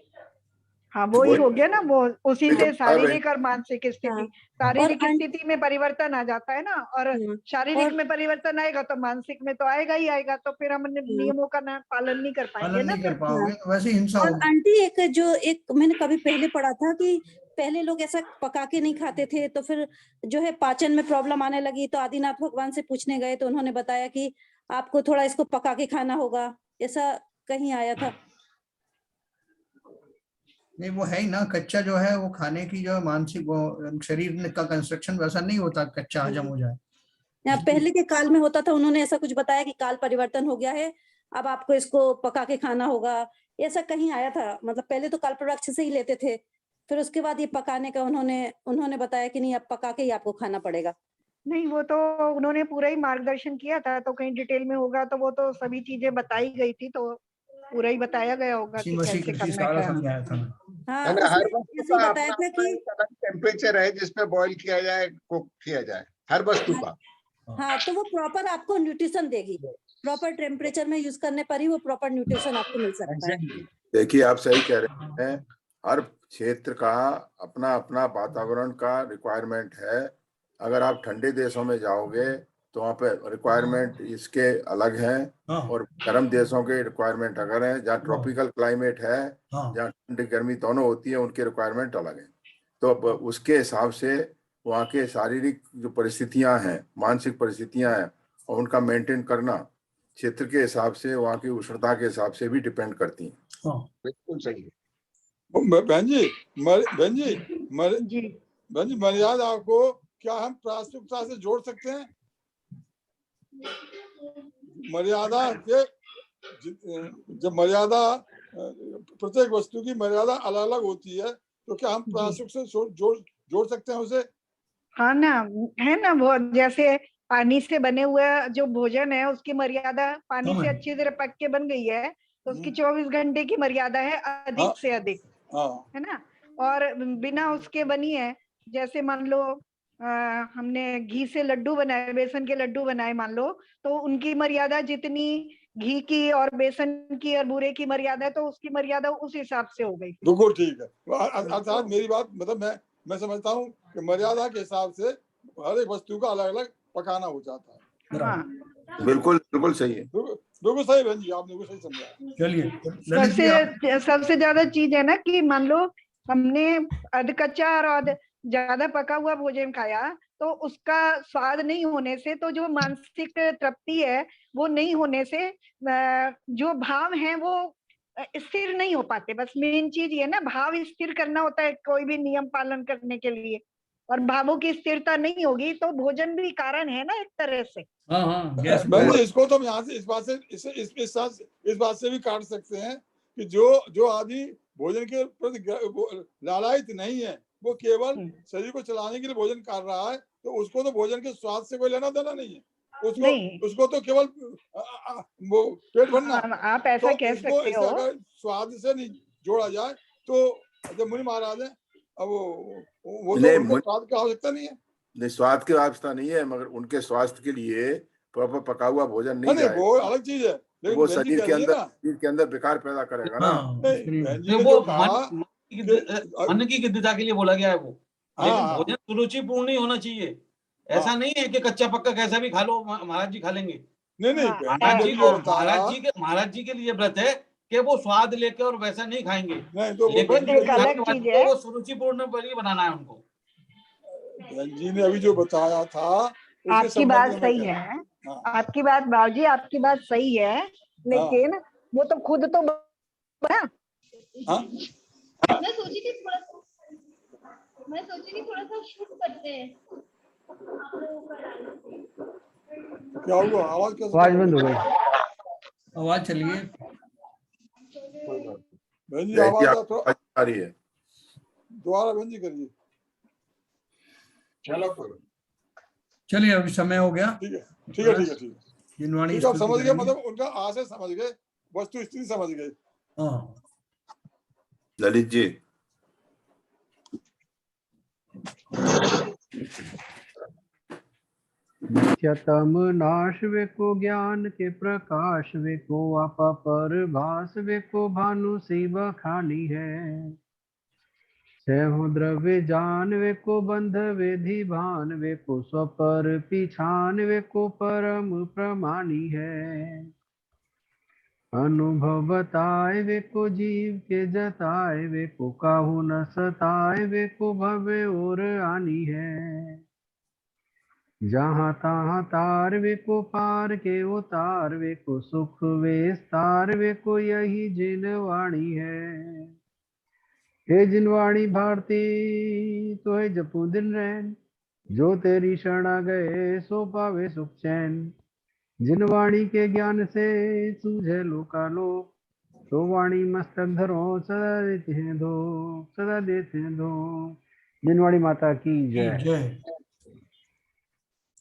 हाँ, वो ही हो गया ना, वो उसी से लेकिन शारीरिक और मानसिक हाँ, स्थिति, और शारीरिक स्थिति में परिवर्तन आ जाता है ना, और हाँ, शारीरिक और में परिवर्तन आएगा तो मानसिक में तो आएगा ही आएगा। तो फिर हम नियमों का पालन नहीं कर पाएंगे पालन ना नहीं कर फिर। पाओगे तो वैसे हिंसा और होगी। आंटी एक मैंने कभी पहले पढ़ा था कि पहले लोग ऐसा पका के नहीं खाते थे, तो फिर जो है पाचन में प्रॉब्लम आने लगी, तो आदिनाथ भगवान से पूछने गए तो उन्होंने बताया कि आपको थोड़ा इसको पका के खाना होगा, ऐसा कहीं आया था। नहीं, वो है ही ना, कच्चा जो है वो खाने की जो मानसिक वो शरीर का कंस्ट्रक्शन वैसा नहीं होता, कच्चा हजम हो जाए। या पहले के काल में होता था, उन्होंने ऐसा कुछ बताया कि काल परिवर्तन हो गया है, अब आपको इसको पका के खाना होगा, ऐसा कहीं आया था। मतलब पहले तो कल्पवृक्ष से ही लेते थे, फिर उसके बाद ये पकाने का उन्होंने बताया कि नहीं, अब पका के ही आपको खाना पड़ेगा। नहीं, वो तो उन्होंने पूरा ही मार्गदर्शन किया था, तो कहीं डिटेल में होगा तो वो तो सभी चीजें बताई गई थी, तो पूरा ही बताया गया होगा कि मसीह कैसे कृषि करना सारा है। समझाया था। हाँ, है ना, हर उसमें वस्तु ऐसे ही का बताया अपना था अपना कि एक अलग टेम्परेचर है जिसपे बॉईल किया जाए, कुक किया जाए, हर वस्तु का। हाँ, तो वो प्रॉपर आपको न्यूट्रिशन देगी, प्रॉपर टेम्परेचर में यूज करने पर ही वो प्रॉपर न्यूट्रिशन आपको मिल सकता है। देखिए, आप सही कह रहे हैं, हर क्षेत्र का अपना अपना वातावरण का रिक्वायरमेंट है। अगर आप ठंडे देशों में जाओगे तो वहाँ पे रिक्वायरमेंट इसके अलग हैं, और गर्म देशों के रिक्वायरमेंट अगर हैं, जहाँ ट्रॉपिकल क्लाइमेट है, जहाँ ठंडी गर्मी दोनों होती है, उनके रिक्वायरमेंट अलग हैं। तो अब उसके हिसाब से वहाँ के शारीरिक जो परिस्थितियाँ हैं, मानसिक परिस्थितियाँ हैं, और उनका मेंटेन करना क्षेत्र के हिसाब से, वहाँ की उष्णता के हिसाब से भी डिपेंड करती हैं। बिल्कुल सही है। बहन जी, बहन जी, जी, मर्यादा को क्या हम प्राथमिकता से जोड़ सकते हैं? मर्यादा के जब मर्यादा प्रत्येक वस्तु की मर्यादा अलग अलग होती है, तो क्या हम प्राथमिकता से जोड़ सकते हैं उसे? हाँ ना, है ना, वो जैसे पानी से बने हुए जो भोजन है उसकी मर्यादा पानी से अच्छी तरह पक के बन गई है, तो उसकी 24 घंटे की मर्यादा है अधिक से अधिक, है ना। और बिना उसके बनी है, जैसे मान लो हमने घी से लड्डू बनाए, बेसन के लड्डू बनाए मान लो, तो उनकी मर्यादा जितनी घी की और बेसन की और बूरे की मर्यादा है, तो उसकी मर्यादा उस हिसाब से हो गई। बिल्कुल ठीक है। अर्थात मेरी बात मतलब मैं समझता हूँ कि मर्यादा के हिसाब से हर एक वस्तु का अलग अलग पकाना हो जाता है। हाँ, बिल्कुल बिल्कुल सही है, बिल्कुल सही बहन जी, आपने बिल्कुल सही समझा। चलिए, सबसे ज्यादा चीज है ना कि मान लो हमने अध कच्चा और ज्यादा पका हुआ भोजन खाया, तो उसका स्वाद नहीं होने से, तो जो मानसिक तृप्ति है वो नहीं होने से जो भाव है वो स्थिर नहीं हो पाते। बस मेन चीज ये ना, भाव स्थिर करना होता है कोई भी नियम पालन करने के लिए, और भावों की स्थिरता नहीं होगी तो भोजन भी कारण है ना एक तरह से। बहन जी, इसको तो हम यहाँ से इस बात से भी काट सकते हैं कि जो आदमी भोजन के प्रति लालायित नहीं है, वो केवल शरीर को चलाने के लिए भोजन कर रहा है, तो उसको तो भोजन के स्वाद से कोई लेना देना नहीं है। उसको तो केवल वो पेट भरना। आप ऐसा कह सकते हो। अगर स्वाद से नहीं जोड़ा जाए तो जब मुनि महाराज है, अब वो तो स्वाद की आवश्यकता नहीं है। नहीं, स्वाद की आवश्यकता नहीं है, मगर उनके स्वास्थ्य के लिए प्रॉपर पका हुआ भोजन नहीं जाए, वो अलग चीज है, लेकिन वो शरीर के अंदर विकार पैदा करेगा ना। वो अन्न की गिद्धता के लिए बोला गया है वो, लेकिन भोजन सुरुचिपूर्ण नहीं होना चाहिए। ऐसा नहीं है कि कच्चा पक्का कैसा भी खा लो, महाराज जी खा लेंगे। नहीं, महाराज जी के लिए व्रत है कि वो स्वाद लेके और वैसा नहीं खाएंगे, नहीं तो लेकिन वो एक अलग चीज है। वो सुरुचिपूर्ण ही बनाना है उनको। बहन जी ने अभी जो बताया था उसके आपकी संबंध बात में मैं सही कह है, रहा हूँ। हाँ, आपकी बात बाबूजी, आपकी बात सही है, लेकिन वो तो खुद तो हाँ? मैं सोची थी थोड़ा सा शूट करते हैं। क्या हुआ, आवाज कैसे आवाज बंद हो गई। आवाज चलिए। बहन जी जय जी, आवाज आपको थोड़ा आवाज आ रही है। दोबारा बहन जी करिए। चलो करो। चलिए अभी समय हो गया। ठीक है ठीक है ठीक है ठीक है जिनवाणी ठीक है, आप स्तुति समझ गए, करेंगे। मतलब उनका आशय समझ गए, वस्तु स्थिति समझ गए। हाँ, ललित जी, नित्यतम नाश वे को ज्ञान के प्रकाश वे को आपा पर भास वे को भानु सी बखानी है। सहु द्रव्य जान वे को बंध वेधि भान वे को स्वपर पिछान वे को परम प्रमाणी है। अनुभव बताए वे को जीव के जताए वे को काहू न सताए वे को भवे और आनी है। जहाँ तहाँ तार वे को पार के उतार वे को सुख विस्तार वे को यही जिनवाणी है। हे जिनवाणी भारती तो है जपू दिन रैन, जो तेरी शरण आ गए सो पावे सुख चैन। जिनवाणी के ज्ञान से सूझे लोकालोक, तो वाणी मस्तक धरो सदा देते हैं धो, सदा देते हैं धो। जिनवाणी माता की जय। जय।